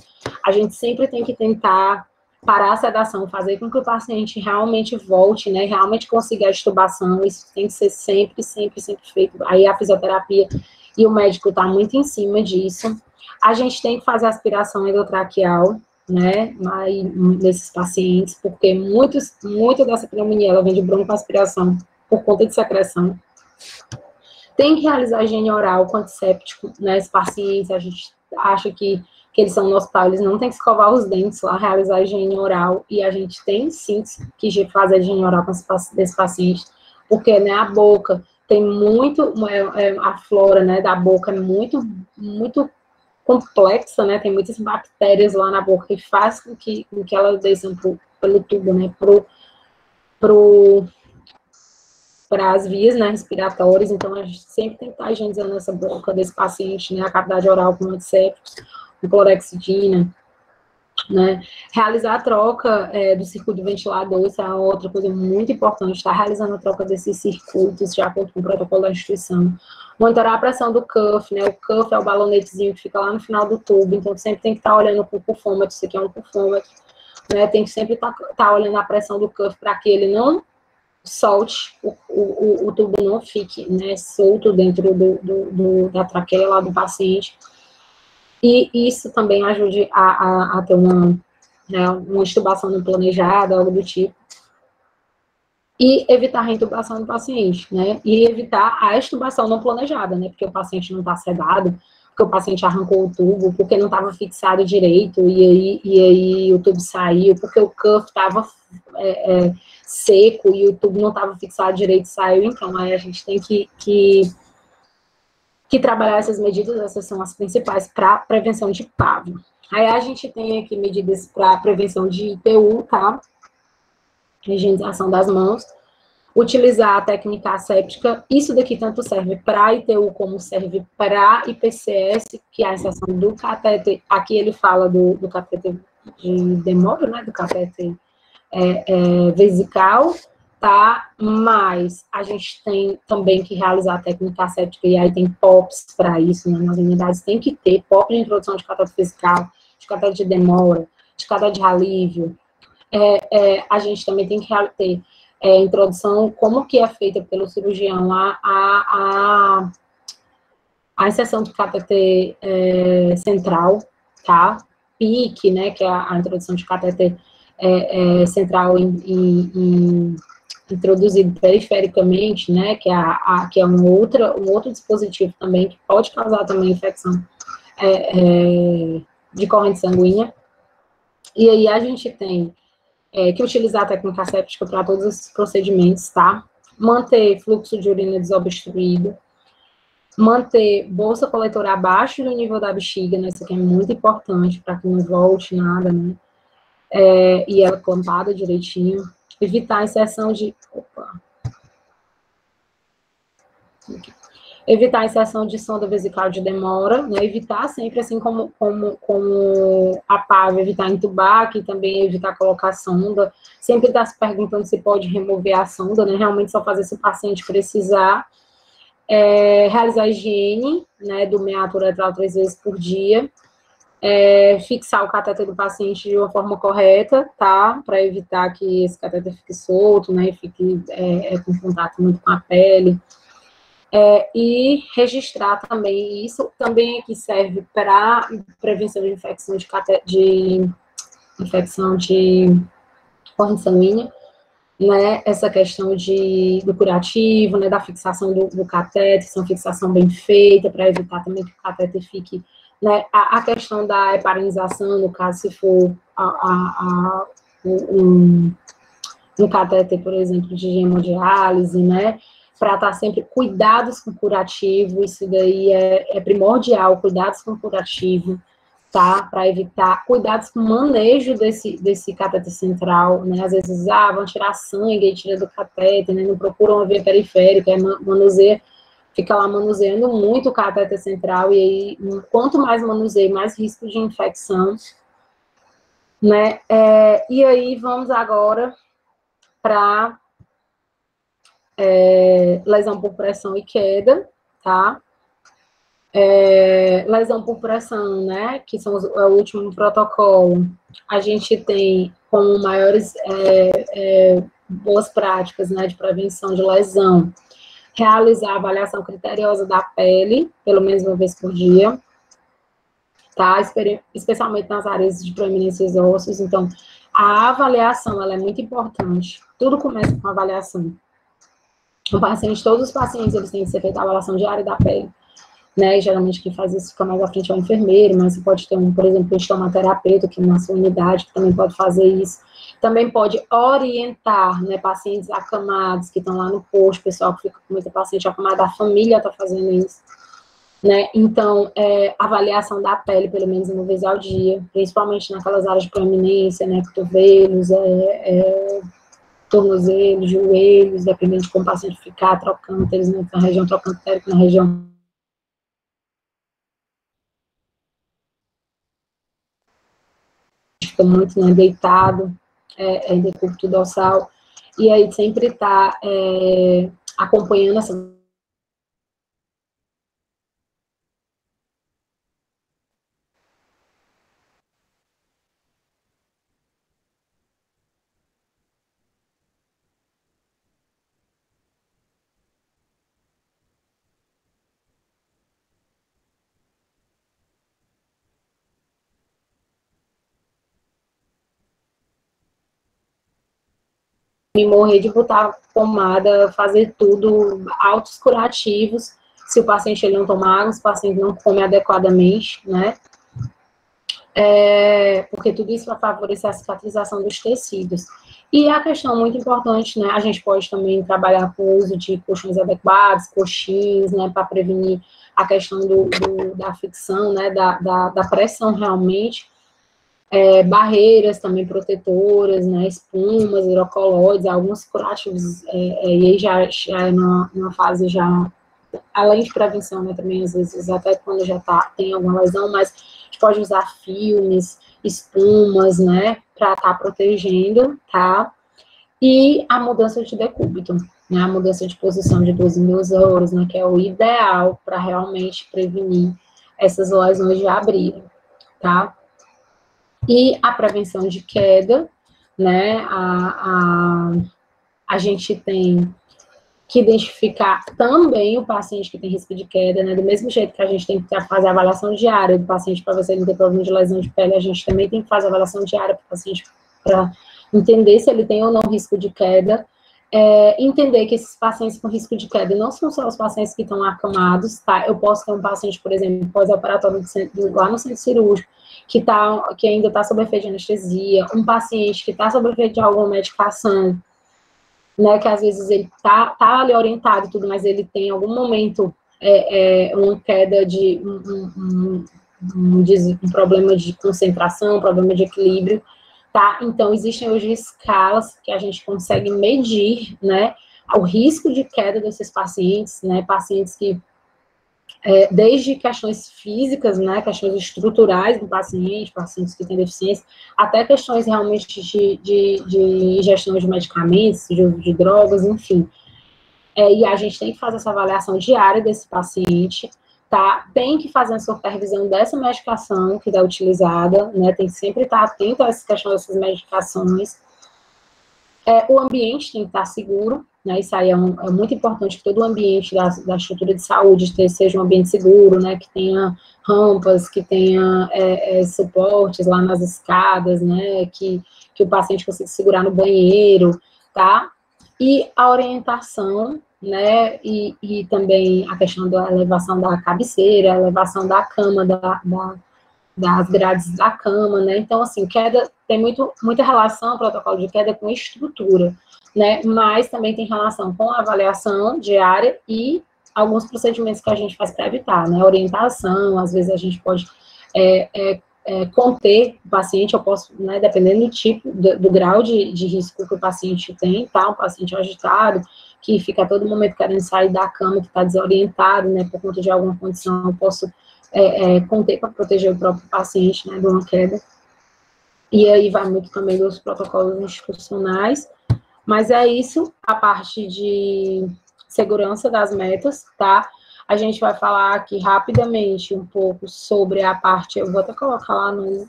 a gente sempre tem que tentar parar a sedação, fazer com que o paciente realmente volte, né, realmente consiga a extubação, isso tem que ser sempre feito, aí a fisioterapia e o médico está muito em cima disso. A gente tem que fazer aspiração endotraqueal, né, nesses pacientes, porque muito dessa pneumonia, ela vem de broncoaspiração por conta de secreção. Tem que realizar higiene oral com antisséptico, né, esses pacientes, a gente acha que eles são no hospital, eles não têm que escovar os dentes lá, realizar higiene oral, e a gente tem sim que fazer higiene oral com desse paciente, porque, né, a boca tem muito, a flora, né, da boca é muito complexa, né, tem muitas bactérias lá na boca que faz com que elas desçam pelo tubo, né, para as vias, né, respiratórias, então a gente sempre tem que estar higienizando essa boca desse paciente, né, a cavidade oral com antissépticos, com clorexidina, né, realizar a troca do circuito ventilador, isso é outra coisa muito importante, estar realizando a troca desses circuitos de acordo com o protocolo da instituição, monitorar a pressão do cuff, né, o cuff é o balonetezinho que fica lá no final do tubo, então sempre tem que estar olhando com o pulfômetro, isso aqui é um pulfômetro, né, tem que sempre estar olhando a pressão do cuff para que ele não solte, o tubo não fique, né, solto dentro da traqueia lá do paciente, e isso também ajude a ter uma intubação não planejada, algo do tipo, e evitar a reintubação do paciente, né, e evitar a extubação não planejada, né, porque o paciente não está sedado, porque o paciente arrancou o tubo, porque não estava fixado direito, e aí o tubo saiu, porque o cuff estava seco e o tubo não estava fixado direito e saiu, então aí a gente tem que trabalhar essas medidas, essas são as principais para prevenção de PAV. Aí a gente tem aqui medidas para prevenção de IPU, tá? Higienização das mãos, utilizar a técnica asséptica, isso daqui tanto serve para ITU como serve para IPCS, que é a exceção do catéter, aqui ele fala do catéter de demora, né, do catéter vesical, tá? Mas a gente tem também que realizar a técnica asséptica, e aí tem POPs para isso, né? Nas unidades tem que ter POP de introdução de catéter vesical, de catéter de demora, de catéter de alívio. A gente também tem que ter introdução, como que é feita pelo cirurgião, a inserção do catéter central, tá? PIC, né, que é a introdução de catéter central introduzido perifericamente, né, que é um outro dispositivo também, que pode causar também infecção de corrente sanguínea. E aí a gente tem que utilizar a técnica asséptica para todos esses procedimentos, tá? Manter fluxo de urina desobstruído, manter bolsa coletora abaixo do nível da bexiga, né? Isso aqui é muito importante para que não volte nada, né? E ela clampada direitinho. Evitar a inserção de... Evitar a inserção de sonda vesical de demora, né? Evitar sempre, assim como a PAV, evitar entubar, que também evitar colocar sonda. Sempre estar se perguntando se pode remover a sonda, né? Realmente só fazer se o paciente precisar. Realizar a higiene, né, do meato uretral 3 vezes por dia. fixar o catéter do paciente de uma forma correta, tá? Para evitar que esse catéter fique solto, né? E fique com contato muito com a pele. E registrar também, isso também aqui serve para prevenção de infecção de infecção de corrente sanguínea, né, essa questão do curativo, né, da fixação do catéter, se é uma fixação bem feita, para evitar também que o catéter fique, né, a questão da heparinização, no caso, se for um catéter, por exemplo, de hemodiálise, né, para estar sempre cuidados com curativo, isso daí é primordial, cuidados com curativo, tá? Para evitar, cuidados com o manejo desse catéter central, né? Às vezes, vão tirar sangue e tira do catéter, né? Não procuram uma via periférica, manuseia, fica lá manuseando muito o catéter central, e aí, quanto mais manuseio, mais risco de infecção, né? E aí, vamos agora para lesão por pressão e queda, tá? Lesão por pressão, né, que são o último protocolo, a gente tem como maiores boas práticas, né, de prevenção de lesão, realizar a avaliação criteriosa da pele, pelo menos uma vez por dia, tá, especialmente nas áreas de proeminências ósseas. Então, a avaliação, ela é muito importante, tudo começa com a avaliação. Todos os pacientes, eles têm que ser feita a avaliação diária da pele, né, e geralmente quem faz isso fica mais à frente é o enfermeiro, mas você pode ter por exemplo, um estomaterapeuta que na sua unidade, que também pode fazer isso. Também pode orientar, né, pacientes acamados, que estão lá no posto, pessoal que fica com muita paciente acamada, a família está fazendo isso, né, então, avaliação da pele, pelo menos uma vez ao dia, principalmente naquelas áreas de proeminência, né, cotovelos, tornozelos, joelhos, dependendo de como o paciente ficar, trocânteres, né, na região trocantérica, na região fica muito, né, deitado, em decúbito dorsal, e aí sempre está acompanhando essa me morrer de botar pomada, fazer tudo, altos curativos, se o paciente ele não toma água, se o paciente não come adequadamente, né? Porque tudo isso vai favorecer a cicatrização dos tecidos. E a questão muito importante, né? A gente pode também trabalhar com o uso de colchões adequados, coxins, né? Para prevenir a questão da fricção, né? Da pressão realmente. Barreiras também protetoras, né, espumas, hidrocolóides, alguns curativos, e aí já é numa fase já, além de prevenção, né, também às vezes até quando já tem alguma lesão, mas a gente pode usar filmes, espumas, né, para estar protegendo, tá? E a mudança de decúbito, né, a mudança de posição de 2 em 2 horas, né, que é o ideal para realmente prevenir essas lesões de abrir, tá? E a prevenção de queda, né, a gente tem que identificar também o paciente que tem risco de queda, né, do mesmo jeito que a gente tem que fazer a avaliação diária do paciente para ver se ele tem problema de lesão de pele, a gente também tem que fazer a avaliação diária para o paciente para entender se ele tem ou não risco de queda, entender que esses pacientes com risco de queda não são só os pacientes que estão acamados, tá? Eu posso ter um paciente, por exemplo, pós-operatório lá no centro cirúrgico, que ainda está sob efeito de anestesia, um paciente que está sob efeito de alguma medicação, né, que às vezes ele tá ali orientado e tudo, mas ele tem em algum momento uma queda de um problema de concentração, um problema de equilíbrio, tá? Então, existem hoje escalas que a gente consegue medir, né, o risco de queda desses pacientes, né, pacientes que desde questões físicas, né, questões estruturais do paciente, pacientes que têm deficiência, até questões realmente de ingestão de medicamentos, de drogas, enfim. E a gente tem que fazer essa avaliação diária desse paciente, tá? Tem que fazer a supervisão dessa medicação que é utilizada, né? Tem que sempre estar atento a essa questão dessas medicações. O ambiente tem que estar seguro, né? Isso aí é muito importante que todo o ambiente da estrutura de saúde seja um ambiente seguro, né? Que tenha rampas, que tenha suportes lá nas escadas, né? Que o paciente consiga segurar no banheiro, tá? E a orientação, né? E também a questão da elevação da cabeceira, a elevação da cama, das grades da cama, né? Então, assim, queda tem muita relação, o protocolo de queda, com estrutura, né? Mas também tem relação com a avaliação diária e alguns procedimentos que a gente faz para evitar, né? Orientação, às vezes a gente pode conter o paciente, eu posso, né, dependendo do tipo, do grau de risco que o paciente tem, tá? Um paciente agitado, que fica a todo momento querendo sair da cama, que está desorientado, né, por conta de alguma condição, eu posso conter para proteger o próprio paciente, né, de uma queda. E aí vai muito também dos protocolos institucionais, mas é isso, a parte de segurança das metas, tá? A gente vai falar aqui rapidamente um pouco sobre a parte, eu vou até colocar lá no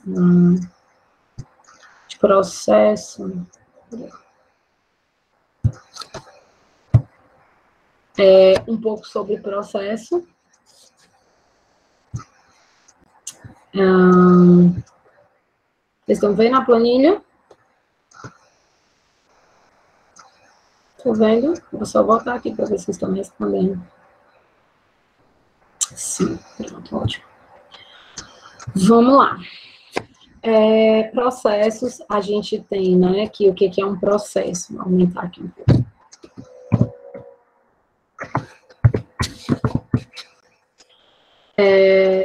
de processo. Um pouco sobre processo. Vocês estão vendo a planilha? Estou vendo? Vou só voltar aqui para ver se vocês estão me respondendo. Sim, pronto, ótimo. Vamos lá. Processos, a gente tem, né, que o que é um processo? Vou aumentar aqui um pouco.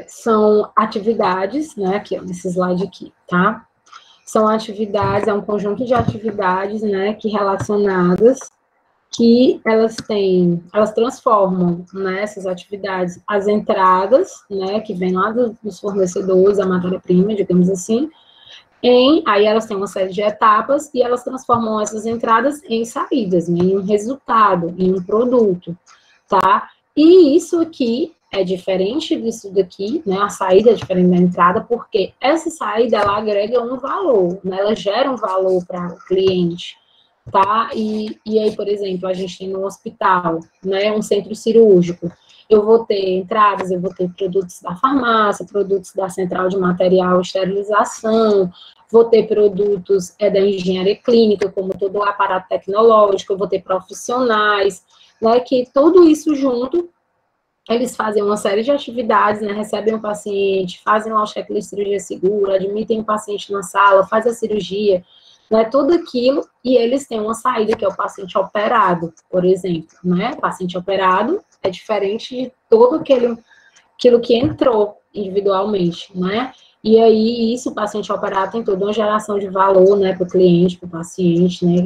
São atividades, né, aqui, ó, nesse slide aqui, tá? São atividades, é um conjunto de atividades, né, que elas transformam, né, essas atividades, as entradas, né, que vem lá dos fornecedores, a matéria-prima, digamos assim, aí elas têm uma série de etapas e elas transformam essas entradas em saídas, né, em um resultado, em um produto, tá? E isso aqui é diferente disso daqui, né, a saída é diferente da entrada, porque essa saída, ela agrega um valor, né, ela gera um valor para o cliente, tá? E aí, por exemplo, a gente tem no hospital, né, um centro cirúrgico, eu vou ter entradas, eu vou ter produtos da farmácia, produtos da central de material esterilização, vou ter produtos da engenharia clínica, como todo o aparato tecnológico, eu vou ter profissionais, né, que tudo isso junto, eles fazem uma série de atividades, né, recebem o paciente, fazem lá o checklist de cirurgia segura, admitem o paciente na sala, fazem a cirurgia, né, tudo aquilo, e eles têm uma saída, que é o paciente operado, por exemplo, né, o paciente operado é diferente de todo aquilo que entrou individualmente, né, e aí isso, o paciente operado tem toda uma geração de valor, né, para o cliente, para o paciente, né,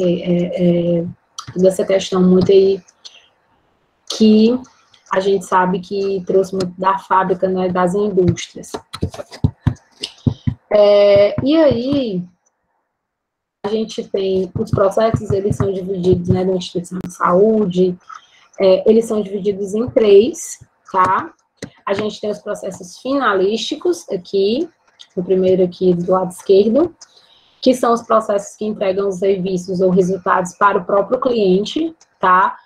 toda essa questão muito aí, que a gente sabe que trouxe muito da fábrica, né, das indústrias. E aí, a gente tem os processos, eles são divididos, né, da instituição de saúde, eles são divididos em 3, tá? A gente tem os processos finalísticos aqui, o primeiro aqui do lado esquerdo, que são os processos que entregam os serviços ou resultados para o próprio cliente, tá?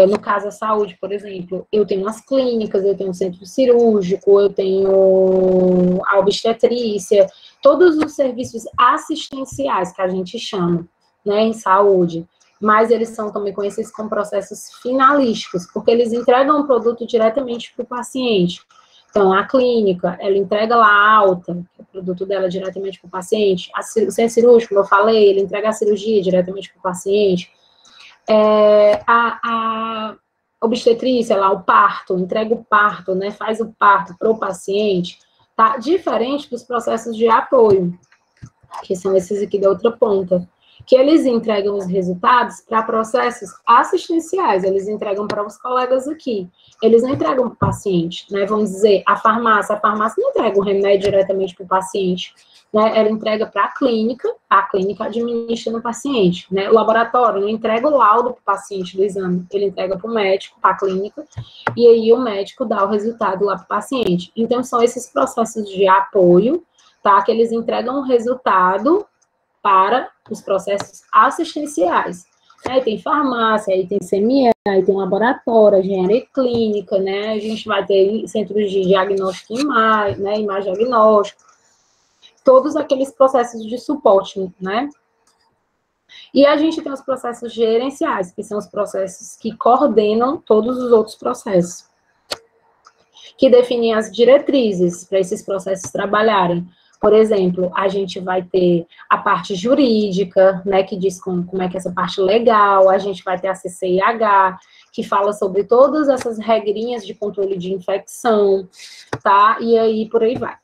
No caso da saúde, por exemplo, eu tenho as clínicas, eu tenho o centro cirúrgico, eu tenho a obstetrícia, todos os serviços assistenciais que a gente chama, né, em saúde, mas eles são também conhecidos como processos finalísticos, porque eles entregam o produto diretamente para o paciente. Então, a clínica, ela entrega lá a alta, o produto dela diretamente para o paciente, o centro cirúrgico, como eu falei, ele entrega a cirurgia diretamente para o paciente, a obstetrícia, lá, o parto, entrega o parto, né, faz o parto para o paciente, tá? Diferente dos processos de apoio, que são esses aqui da outra ponta, que eles entregam os resultados para processos assistenciais, eles entregam para os colegas aqui, eles não entregam para o paciente, né, vamos dizer, a farmácia não entrega o remédio diretamente para o paciente, né, ela entrega para a clínica administra no paciente, né? O laboratório não entrega o laudo para o paciente do exame, ele entrega para o médico, para a clínica, e aí o médico dá o resultado lá para o paciente. Então, são esses processos de apoio, tá? Que eles entregam o resultado para os processos assistenciais. Aí tem farmácia, aí tem CME, aí tem laboratório, engenharia clínica, né? A gente vai ter centros de diagnóstico em imagem, né? Imagem diagnóstico, todos aqueles processos de suporte, né? E a gente tem os processos gerenciais, que são os processos que coordenam todos os outros processos, que definem as diretrizes para esses processos trabalharem. Por exemplo, a gente vai ter a parte jurídica, né, que diz como é que é essa parte legal, a gente vai ter a CCIH, que fala sobre todas essas regrinhas de controle de infecção, tá? E aí, por aí vai.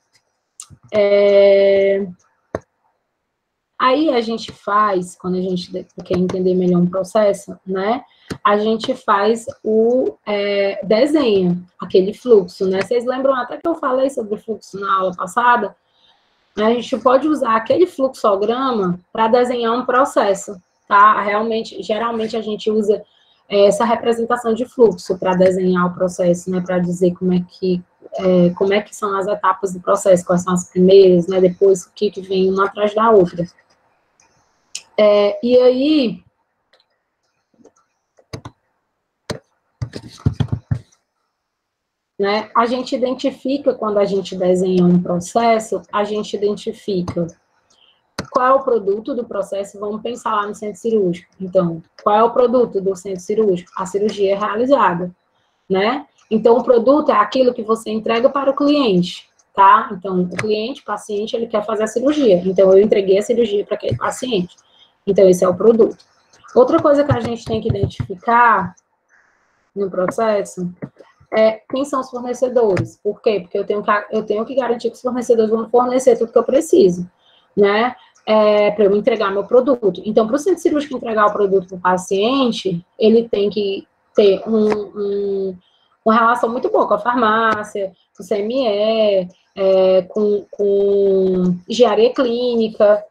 Aí a gente faz, quando a gente quer entender melhor um processo, né, a gente faz desenha aquele fluxo, né? Vocês lembram até que eu falei sobre o fluxo na aula passada? A gente pode usar aquele fluxograma para desenhar um processo, tá? Geralmente a gente usa essa representação de fluxo para desenhar o processo, né? Para dizer como é que são as etapas do processo, quais são as primeiras, né? Depois o que vem uma atrás da outra. E aí, né, a gente identifica, quando a gente desenha um processo, a gente identifica qual é o produto do processo, vamos pensar lá no centro cirúrgico. Então, qual é o produto do centro cirúrgico? A cirurgia é realizada, né? Então, o produto é aquilo que você entrega para o cliente, tá? Então, o cliente, o paciente, ele quer fazer a cirurgia. Então, eu entreguei a cirurgia para aquele paciente. Então, esse é o produto. Outra coisa que a gente tem que identificar no processo é quem são os fornecedores. Por quê? Porque eu tenho que garantir que os fornecedores vão fornecer tudo que eu preciso, né? Para eu entregar meu produto. Então, para o centro cirúrgico entregar o produto para o paciente, ele tem que ter uma relação muito boa com a farmácia, com o CME, com engenharia clínica,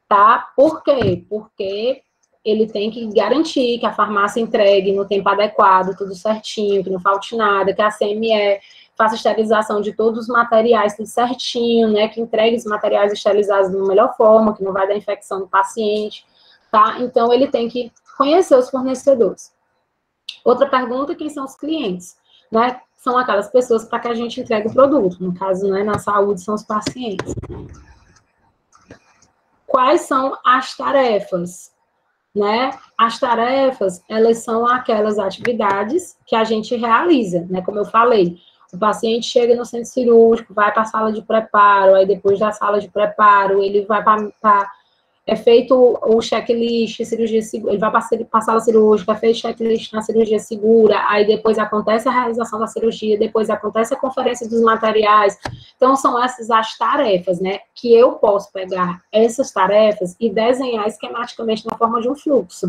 tá? Por quê? Porque ele tem que garantir que a farmácia entregue no tempo adequado, tudo certinho, que não falte nada, que a CME faça esterilização de todos os materiais, tudo certinho, né, que entregue os materiais esterilizados da melhor forma, que não vai dar infecção no paciente, tá? Então, ele tem que conhecer os fornecedores. Outra pergunta, quem são os clientes? Né? São aquelas pessoas para que a gente entregue o produto, no caso, né, na saúde, são os pacientes. Quais são as tarefas? Né? As tarefas, elas são aquelas atividades que a gente realiza, né? Como eu falei, o paciente chega no centro cirúrgico, vai para a sala de preparo, aí depois da sala de preparo, ele vai é feito o checklist, cirurgia segura, ele vai para a sala cirúrgica, fez checklist na cirurgia segura, aí depois acontece a realização da cirurgia, depois acontece a conferência dos materiais. Então, são essas as tarefas, né, que eu posso pegar essas tarefas e desenhar esquematicamente na forma de um fluxo.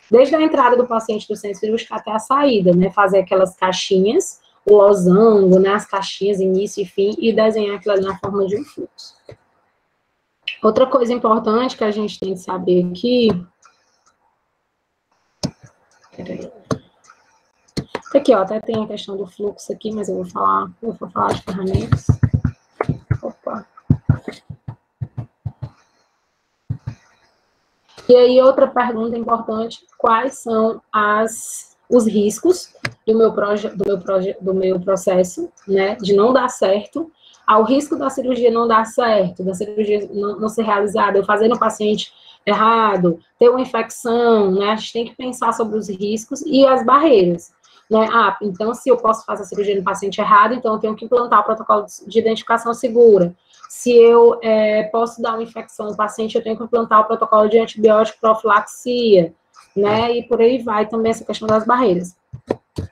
Desde a entrada do paciente do centro cirúrgico até a saída, né, fazer aquelas caixinhas, o losango, né, as caixinhas, início e fim, e desenhar aquilo ali na forma de um fluxo. Outra coisa importante que a gente tem que saber aqui... Peraí. Aqui, ó, até tem a questão do fluxo aqui, mas eu vou falar de ferramentas. Opa. E aí, outra pergunta importante, quais são os riscos do meu processo, né, de não dar certo, ao risco da cirurgia não dar certo, da cirurgia não ser realizada, eu fazer no paciente errado, ter uma infecção, né, a gente tem que pensar sobre os riscos e as barreiras, né, então se eu posso fazer a cirurgia no paciente errado, então eu tenho que implantar o protocolo de identificação segura. Se eu posso dar uma infecção no paciente, eu tenho que implantar o protocolo de antibiótico profilaxia, né, e por aí vai também essa questão das barreiras.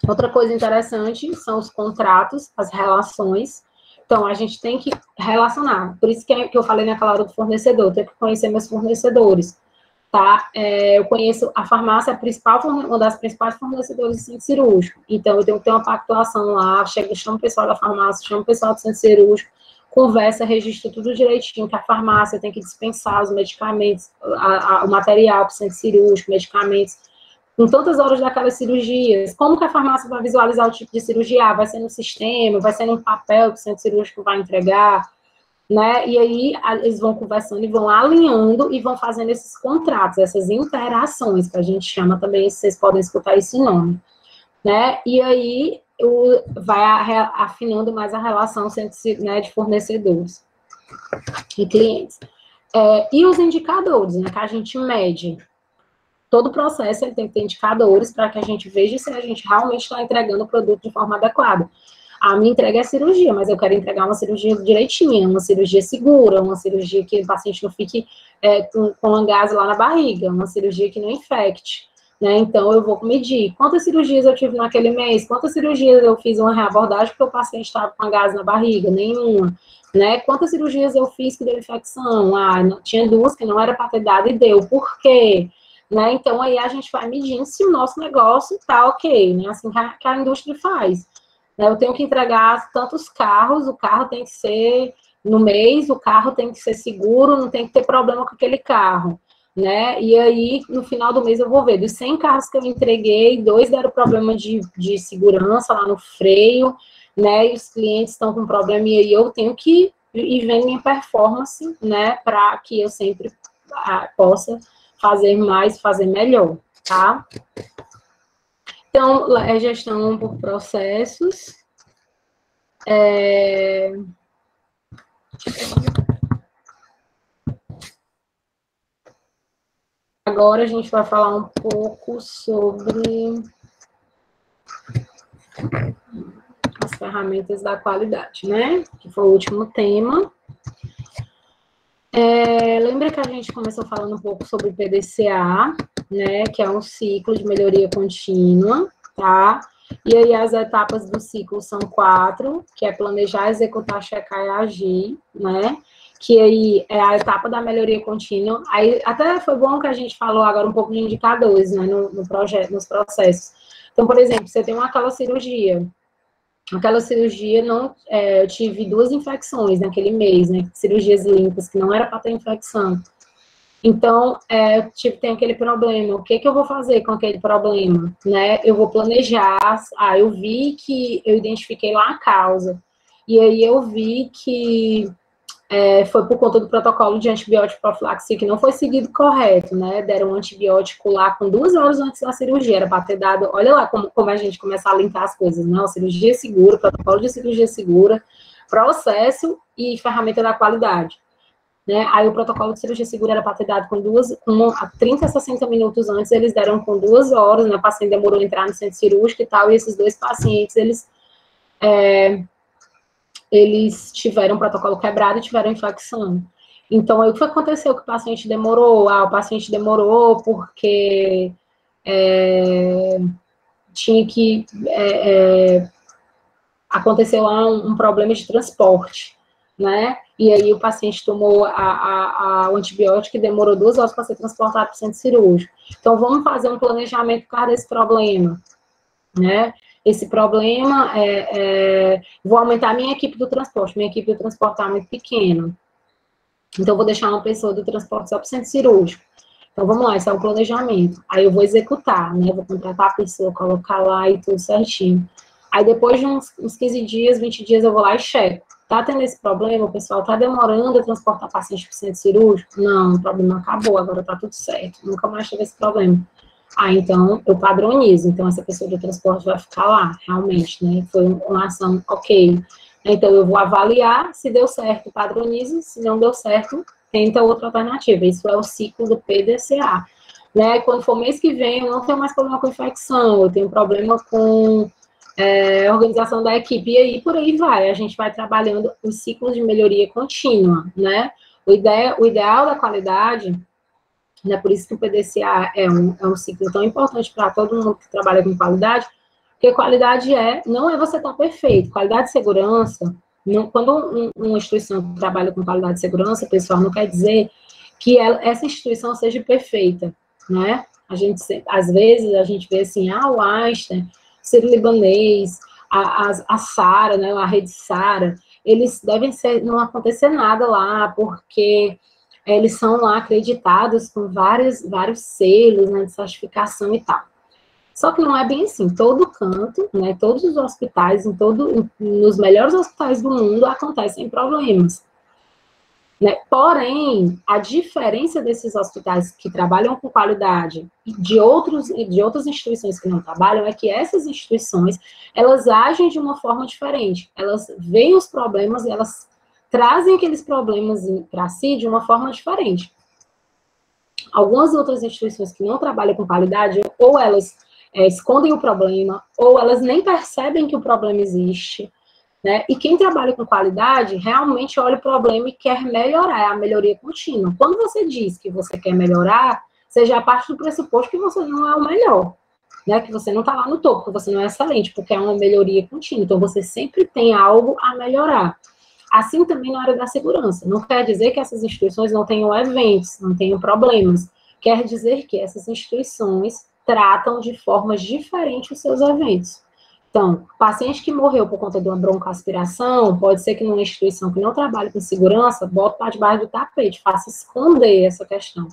Outra coisa interessante são os contratos, as relações. Então, a gente tem que relacionar. Por isso que eu falei naquela hora do fornecedor, eu tenho que conhecer meus fornecedores, tá? Eu conheço a farmácia, uma das principais fornecedoras do centro cirúrgico. Então, eu tenho que ter uma pactuação lá, chamo o pessoal da farmácia, chamo o pessoal do centro cirúrgico, conversa, registra tudo direitinho, que a farmácia tem que dispensar os medicamentos, o material para o centro cirúrgico, medicamentos, com tantas horas daquelas cirurgias. Como que a farmácia vai visualizar o tipo de cirurgia? Vai ser no sistema, vai ser num papel que o centro cirúrgico vai entregar, né? E aí eles vão conversando e vão alinhando e vão fazendo esses contratos, essas interações, que a gente chama também, vocês podem escutar esse nome, né? E aí vai afinando mais a relação entre, né, de fornecedores e clientes. E os indicadores, né, que a gente mede. Todo o processo ele tem que ter indicadores para que a gente veja se a gente realmente está entregando o produto de forma adequada. A minha entrega é cirurgia, mas eu quero entregar uma cirurgia direitinha, uma cirurgia segura, uma cirurgia que o paciente não fique com um gás lá na barriga, uma cirurgia que não infecte, né? Então, eu vou medir quantas cirurgias eu tive naquele mês, quantas cirurgias eu fiz uma reabordagem porque o paciente estava com gás na barriga, nenhuma, né? Quantas cirurgias eu fiz que deu infecção? Tinha 2 que não era para ter dado e deu. Por quê? Né? Então, aí a gente vai medindo se o nosso negócio está ok, né? Assim que a indústria faz. Eu tenho que entregar tantos carros, o carro tem que ser no mês, o carro tem que ser seguro, não tem que ter problema com aquele carro, né? E aí, no final do mês, eu vou ver, dos 100 carros que eu entreguei, 2 deram problema de segurança lá no freio, né? E os clientes estão com problema, e aí eu tenho que ir vendo minha performance, né? Para que eu sempre possa fazer mais, fazer melhor, tá? Então, é gestão por processos. Agora a gente vai falar um pouco sobre as ferramentas da qualidade, né? Que foi o último tema. Lembra que a gente começou falando um pouco sobre o PDCA, né? Que é um ciclo de melhoria contínua, tá? E aí as etapas do ciclo são 4, que é planejar, executar, checar e agir, né? Que aí é a etapa da melhoria contínua. Aí até foi bom que a gente falou agora um pouco de indicadores, né? No projeto, nos processos. Então, por exemplo, você tem aquela cirurgia. Aquela cirurgia, eu tive 2 infecções naquele mês, né? Cirurgias limpas, que não era para ter infecção. Então, tem aquele problema. O que eu vou fazer com aquele problema? Né? Eu vou planejar. Eu vi que eu identifiquei lá a causa. E aí eu vi que foi por conta do protocolo de antibiótico profilaxia que não foi seguido correto, né? Deram um antibiótico lá com 2 horas antes da cirurgia. Era para ter dado. Olha lá como a gente começa a linkar as coisas, né? Cirurgia segura, protocolo de cirurgia segura, processo e ferramenta da qualidade. Né? Aí o protocolo de cirurgia segura era para ter dado com 30 a 60 minutos antes, eles deram com 2 horas, né? O paciente demorou a entrar no centro cirúrgico e tal, e esses 2 pacientes, eles tiveram um protocolo quebrado e tiveram infecção. Então, aí o que aconteceu que o paciente demorou? O paciente demorou porque tinha que... aconteceu lá um problema de transporte, né? E aí o paciente tomou o antibiótico e demorou 2 horas para ser transportado para o centro cirúrgico. Então, vamos fazer um planejamento por causa desse problema, né? Esse problema, vou aumentar a minha equipe do transporte. Minha equipe do transporte está muito pequena. Então, vou deixar uma pessoa do transporte só para o centro cirúrgico. Então, vamos lá, esse é o planejamento. Aí, eu vou executar, né? Vou contratar a pessoa, colocar lá e tudo certinho. Aí, depois de uns 15 dias, 20 dias, eu vou lá e checo. Tá tendo esse problema, o pessoal tá demorando a transportar paciente para o centro cirúrgico? Não, o problema acabou, agora tá tudo certo. Nunca mais teve esse problema. Então, eu padronizo. Então, essa pessoa do transporte vai ficar lá, realmente, né? Foi uma ação ok. Então, eu vou avaliar, se deu certo, padronizo, se não deu certo, tenta outra alternativa. Isso é o ciclo do PDCA. Né? Quando for mês que vem, eu não tenho mais problema com infecção, eu tenho problema com organização da equipe, e aí por aí vai. A gente vai trabalhando os ciclos de melhoria contínua, né? O ideal da qualidade, né? Por isso que o PDCA é um ciclo tão importante para todo mundo que trabalha com qualidade, porque qualidade não é você estar perfeito. Qualidade de segurança, quando uma instituição trabalha com qualidade de segurança, pessoal, não quer dizer que essa instituição seja perfeita, né? Às vezes, a gente vê assim, o Einstein, Sírio-Libanês, a Sara, né, a rede Sara, eles devem não acontecer nada lá, porque eles são lá acreditados com vários selos, né, de certificação e tal. Só que não é bem assim. Todo canto, né, todos os hospitais, nos melhores hospitais do mundo, acontecem problemas. Né? Porém, a diferença desses hospitais que trabalham com qualidade e de outras instituições que não trabalham é que essas instituições, elas agem de uma forma diferente. Elas veem os problemas e elas trazem aqueles problemas para si de uma forma diferente. Algumas outras instituições que não trabalham com qualidade, ou elas escondem o problema, ou elas nem percebem que o problema existe, né? E quem trabalha com qualidade realmente olha o problema e quer melhorar, é a melhoria contínua. Quando você diz que você quer melhorar, você já parte do pressuposto que você não é o melhor, né? Que você não está lá no topo, que você não é excelente, porque é uma melhoria contínua. Então, você sempre tem algo a melhorar. Assim também na área da segurança. Não quer dizer que essas instituições não tenham eventos, não tenham problemas. Quer dizer que essas instituições tratam de formas diferentes os seus eventos. Então, paciente que morreu por conta de uma broncoaspiração, pode ser que numa instituição que não trabalha com segurança, bote para debaixo do tapete, faça esconder essa questão.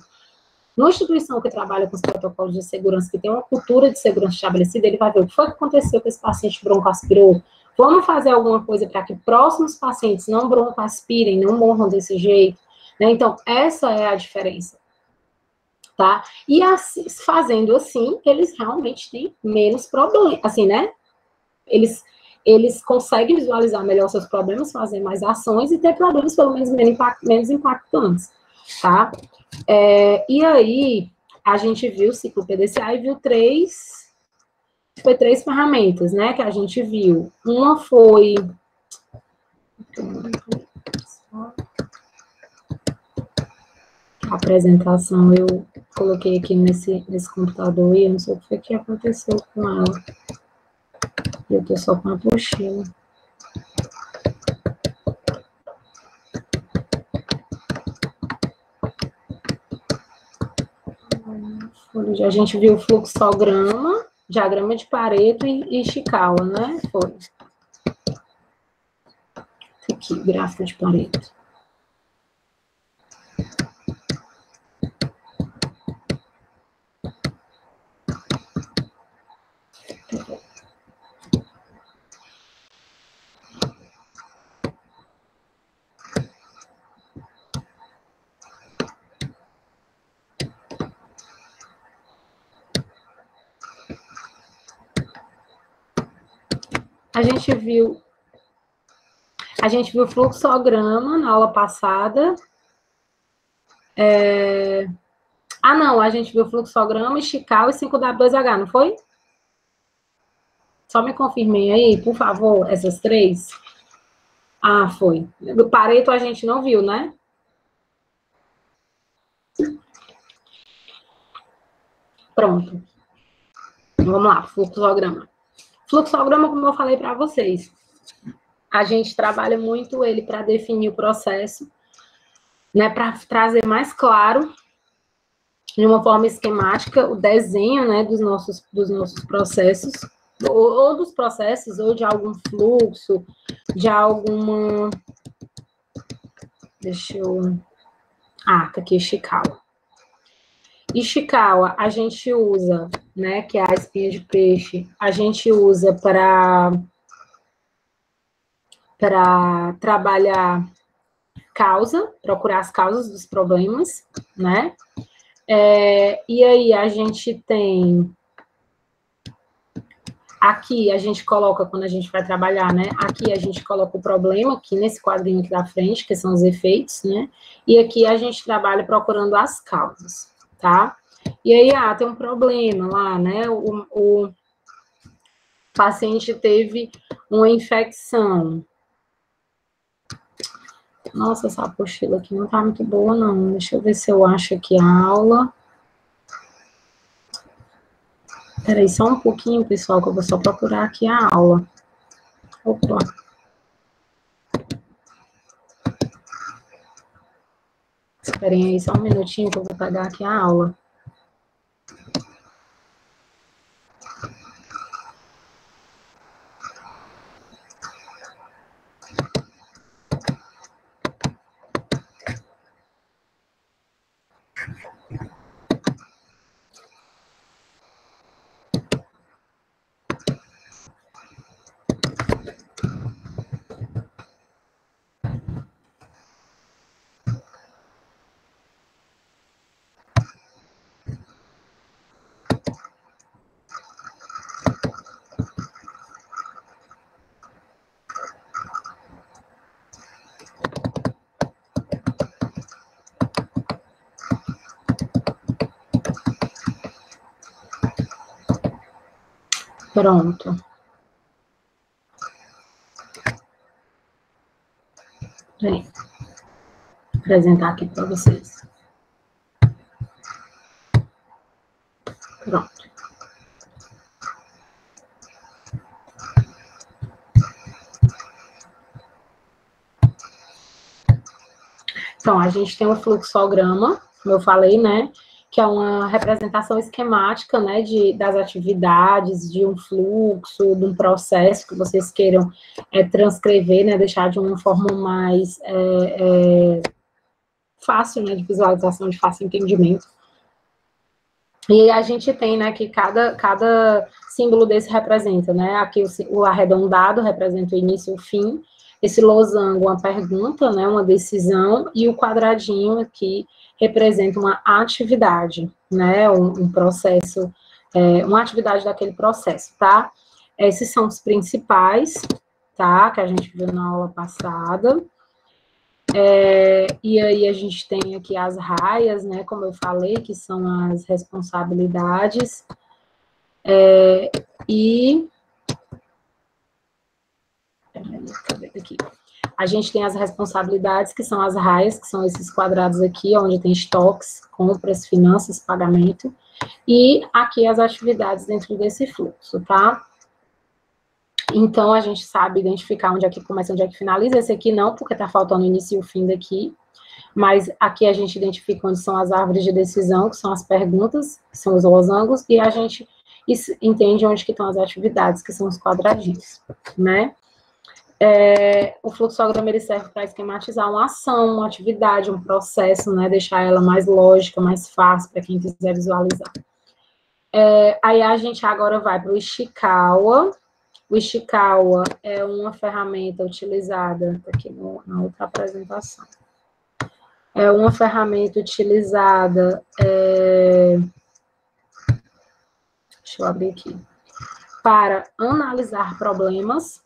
Numa instituição que trabalha com os protocolos de segurança, que tem uma cultura de segurança estabelecida, ele vai ver o que foi que aconteceu com esse paciente broncoaspirou. Vamos fazer alguma coisa para que próximos pacientes não broncoaspirem, não morram desse jeito. Né? Então, essa é a diferença. Tá? E assim, fazendo assim, eles realmente têm menos problemas, assim, né? Eles conseguem visualizar melhor seus problemas, fazer mais ações e ter problemas pelo menos menos impactantes, tá? E aí, a gente viu o ciclo PDCA e viu foi três ferramentas, né, que a gente viu. Uma foi... A apresentação eu coloquei aqui nesse computador e eu não sei o que foi que aconteceu com ela. Eu tô só com a apostila. A gente viu fluxograma, diagrama de Pareto e Ishikawa, né? Foi. Aqui, gráfico de Pareto. A gente viu fluxograma na aula passada. Não, a gente viu fluxograma, Ishikawa e 5W2H, não foi? Só me confirmem aí, por favor, essas três. Ah, foi. Do Pareto a gente não viu, né? Pronto. Vamos lá, fluxograma. Fluxograma, como eu falei para vocês, a gente trabalha muito ele para definir o processo, né, para trazer mais claro, de uma forma esquemática, o desenho, né, dos nossos processos, ou dos processos, ou de algum fluxo, de alguma... Deixa eu... tá aqui, Ishikawa. Ishikawa, a gente usa, né, que é a espinha de peixe, a gente usa para trabalhar causa, procurar as causas dos problemas, né? E aí a gente tem... Aqui a gente coloca, quando a gente vai trabalhar, né? Aqui a gente coloca o problema, aqui nesse quadrinho aqui da frente, que são os efeitos, né? E aqui a gente trabalha procurando as causas, tá? E aí, tem um problema lá, né? O paciente teve uma infecção. Nossa, essa apostila aqui não tá muito boa, não. Deixa eu ver se eu acho aqui a aula. Peraí, só um pouquinho, pessoal, que eu vou só procurar aqui a aula. Opa. Esperem aí só um minutinho que eu vou pegar aqui a aula. Pronto. Vou apresentar aqui para vocês. Pronto. Então, a gente tem um fluxograma, como eu falei, né? Que é uma representação esquemática, né, das atividades, de um fluxo, de um processo que vocês queiram transcrever, né, deixar de uma forma mais fácil, né, de visualização, de fácil entendimento. E a gente tem, né, que cada símbolo desse representa, né, aqui o arredondado representa o início e o fim, esse losango, uma pergunta, né, uma decisão, e o quadradinho aqui representa uma atividade, né, um processo, uma atividade daquele processo, tá? Esses são os principais, tá, que a gente viu na aula passada. E aí a gente tem aqui as raias, né, como eu falei, que são as responsabilidades, aqui. A gente tem as responsabilidades, que são as raias, que são esses quadrados aqui, onde tem estoques, compras, finanças, pagamento, e aqui as atividades dentro desse fluxo, tá? Então, a gente sabe identificar onde é que começa, onde é que finaliza. Esse aqui não, porque tá faltando o início e o fim daqui, mas aqui a gente identifica onde são as árvores de decisão, que são as perguntas, que são os losangos, e a gente entende onde que estão as atividades, que são os quadradinhos, né? O fluxograma ele serve para esquematizar uma ação, uma atividade, um processo, né? Deixar ela mais lógica, mais fácil para quem quiser visualizar. Aí a gente agora vai para o Ishikawa. O Ishikawa é uma ferramenta utilizada, tá aqui na outra apresentação. É uma ferramenta utilizada, deixa eu abrir aqui, para analisar problemas,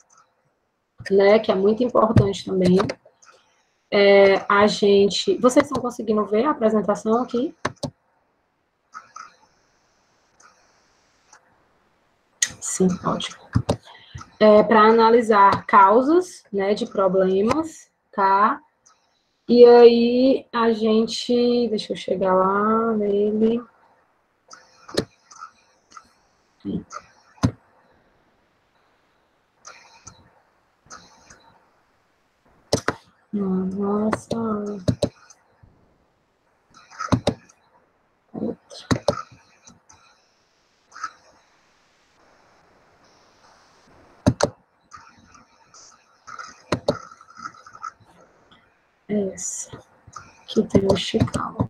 né, que é muito importante também. Vocês estão conseguindo ver a apresentação aqui? Sim, ótimo. Para analisar causas, né, de problemas, tá? E aí, a gente... Deixa eu chegar lá nele. Nossa. Outra. Essa. Aqui tem o Ishikawa.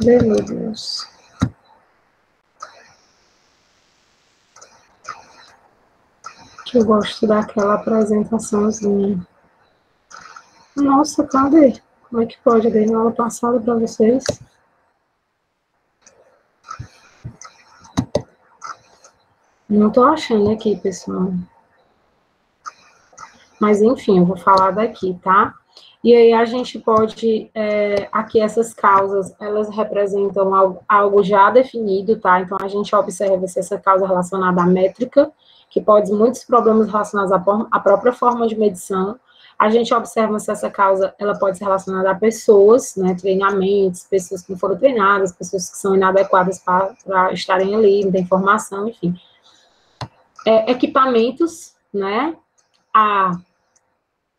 Meu Deus. Que eu gosto daquela apresentaçãozinha. Nossa, cadê? Como é que pode? Eu dei na aula passada para vocês. Não tô achando aqui, pessoal. Mas, enfim, eu vou falar daqui, tá? E aí a gente pode... aqui essas causas, elas representam algo já definido, tá? Então, a gente observa se essa causa é relacionada à métrica, que pode muitos problemas relacionados à própria forma de medição. A gente observa se essa causa ela pode ser relacionada a pessoas, né, treinamentos, pessoas que não foram treinadas, pessoas que são inadequadas para estarem ali, não tem formação, enfim. Equipamentos, né, a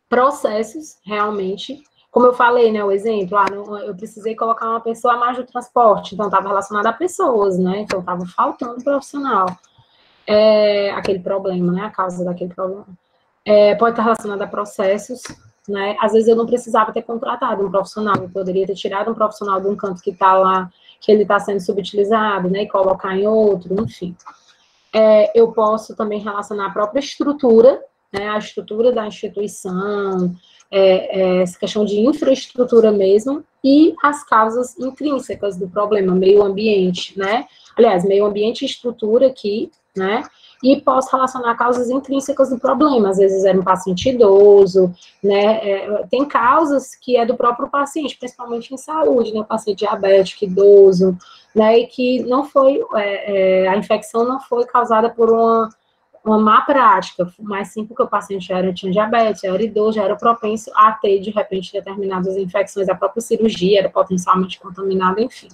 processos, realmente, como eu falei, né, o exemplo, eu precisei colocar uma pessoa a mais do transporte, então estava relacionado a pessoas, né, então estava faltando profissional. Aquele problema, né, a causa daquele problema. Pode estar relacionado a processos, né? Às vezes eu não precisava ter contratado um profissional, eu poderia ter tirado um profissional de um canto que está lá, que ele está sendo subutilizado, né? E colocar em outro, enfim. Eu posso também relacionar a própria estrutura, né? A estrutura da instituição, essa questão de infraestrutura mesmo, e as causas intrínsecas do problema, meio ambiente, né? Aliás, meio ambiente e estrutura aqui, né? E posso relacionar causas intrínsecas do problema, às vezes é um paciente idoso, né? Tem causas que é do próprio paciente, principalmente em saúde, né? Paciente diabético, idoso, né? E que não foi, a infecção não foi causada por uma má prática, mas sim porque o paciente tinha diabetes, era idoso, já era propenso a ter, de repente, determinadas infecções, a própria cirurgia era potencialmente contaminada, enfim.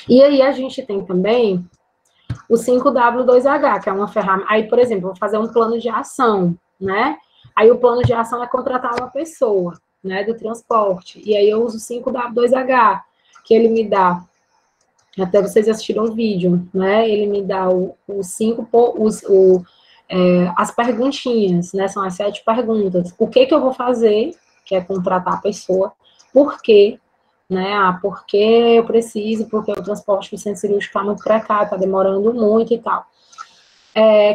E aí a gente tem também o 5W2H, que é uma ferramenta. Aí, por exemplo, vou fazer um plano de ação, né? Aí o plano de ação é contratar uma pessoa, né, do transporte. E aí eu uso o 5W2H, que ele me dá, até vocês assistiram o vídeo, né? Ele me dá as perguntinhas, né? São as 7 perguntas. O que eu vou fazer, que é contratar a pessoa, por quê? Né? Por que eu preciso, porque o transporte do centro cirúrgico está muito precário, está demorando muito e tal.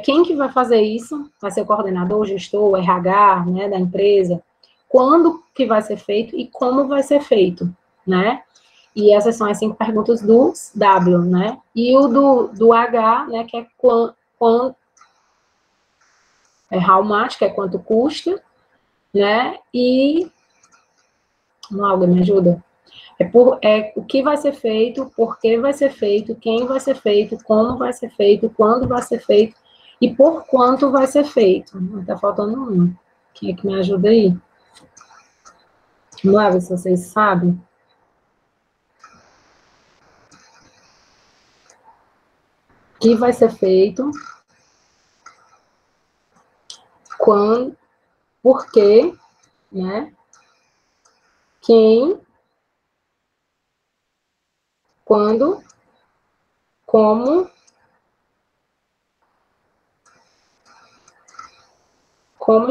Quem que vai fazer isso? Vai ser o coordenador, o gestor, o RH, né, da empresa. Quando que vai ser feito e como vai ser feito, né? E essas são as 5 perguntas do W, né? E o do H, né, que é how much, que é quanto custa, né? E alguém me ajuda? O que vai ser feito, por que vai ser feito, quem vai ser feito, como vai ser feito, quando vai ser feito e por quanto vai ser feito. Tá faltando uma. Quem é que me ajuda aí? Vamos lá ver se vocês sabem. O que vai ser feito, quando, por quê, né? Quem, quando, como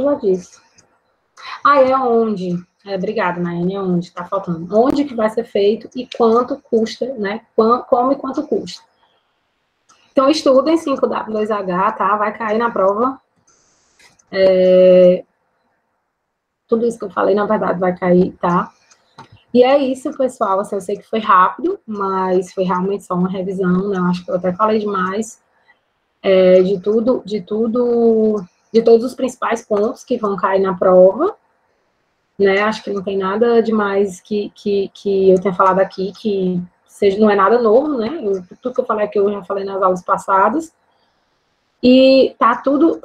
já disse. É onde. Obrigada, Nayane, é onde, tá faltando. Onde que vai ser feito e quanto custa, né? Como e quanto custa. Então, estudem 5W2H, tá? Vai cair na prova. Tudo isso que eu falei, na verdade, vai cair, tá? E é isso, pessoal. Assim, eu sei que foi rápido, mas foi realmente só uma revisão, né? Eu acho que eu até falei demais de todos os principais pontos que vão cair na prova, né? Acho que não tem nada demais que eu tenha falado aqui que não é nada novo, né? Tudo que eu falei aqui eu já falei nas aulas passadas. E tá tudo,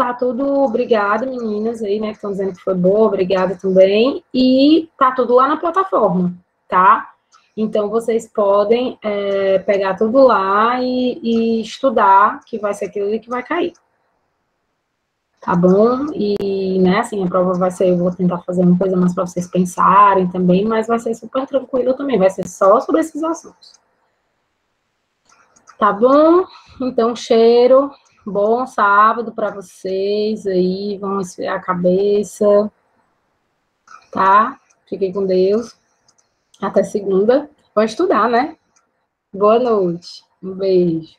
obrigada, meninas aí, né, que estão dizendo que foi boa, obrigada também. E tá tudo lá na plataforma, tá? Então, vocês podem pegar tudo lá e estudar, que vai ser aquilo que vai cair. Tá bom? E, né, assim, a prova vai ser, eu vou tentar fazer uma coisa mais para vocês pensarem também, mas vai ser super tranquilo também, vai ser só sobre esses assuntos. Tá bom? Então, cheiro. Bom sábado para vocês aí, vão esfriar a cabeça, tá? Fiquem com Deus. Até segunda. Vão estudar, né? Boa noite. Um beijo.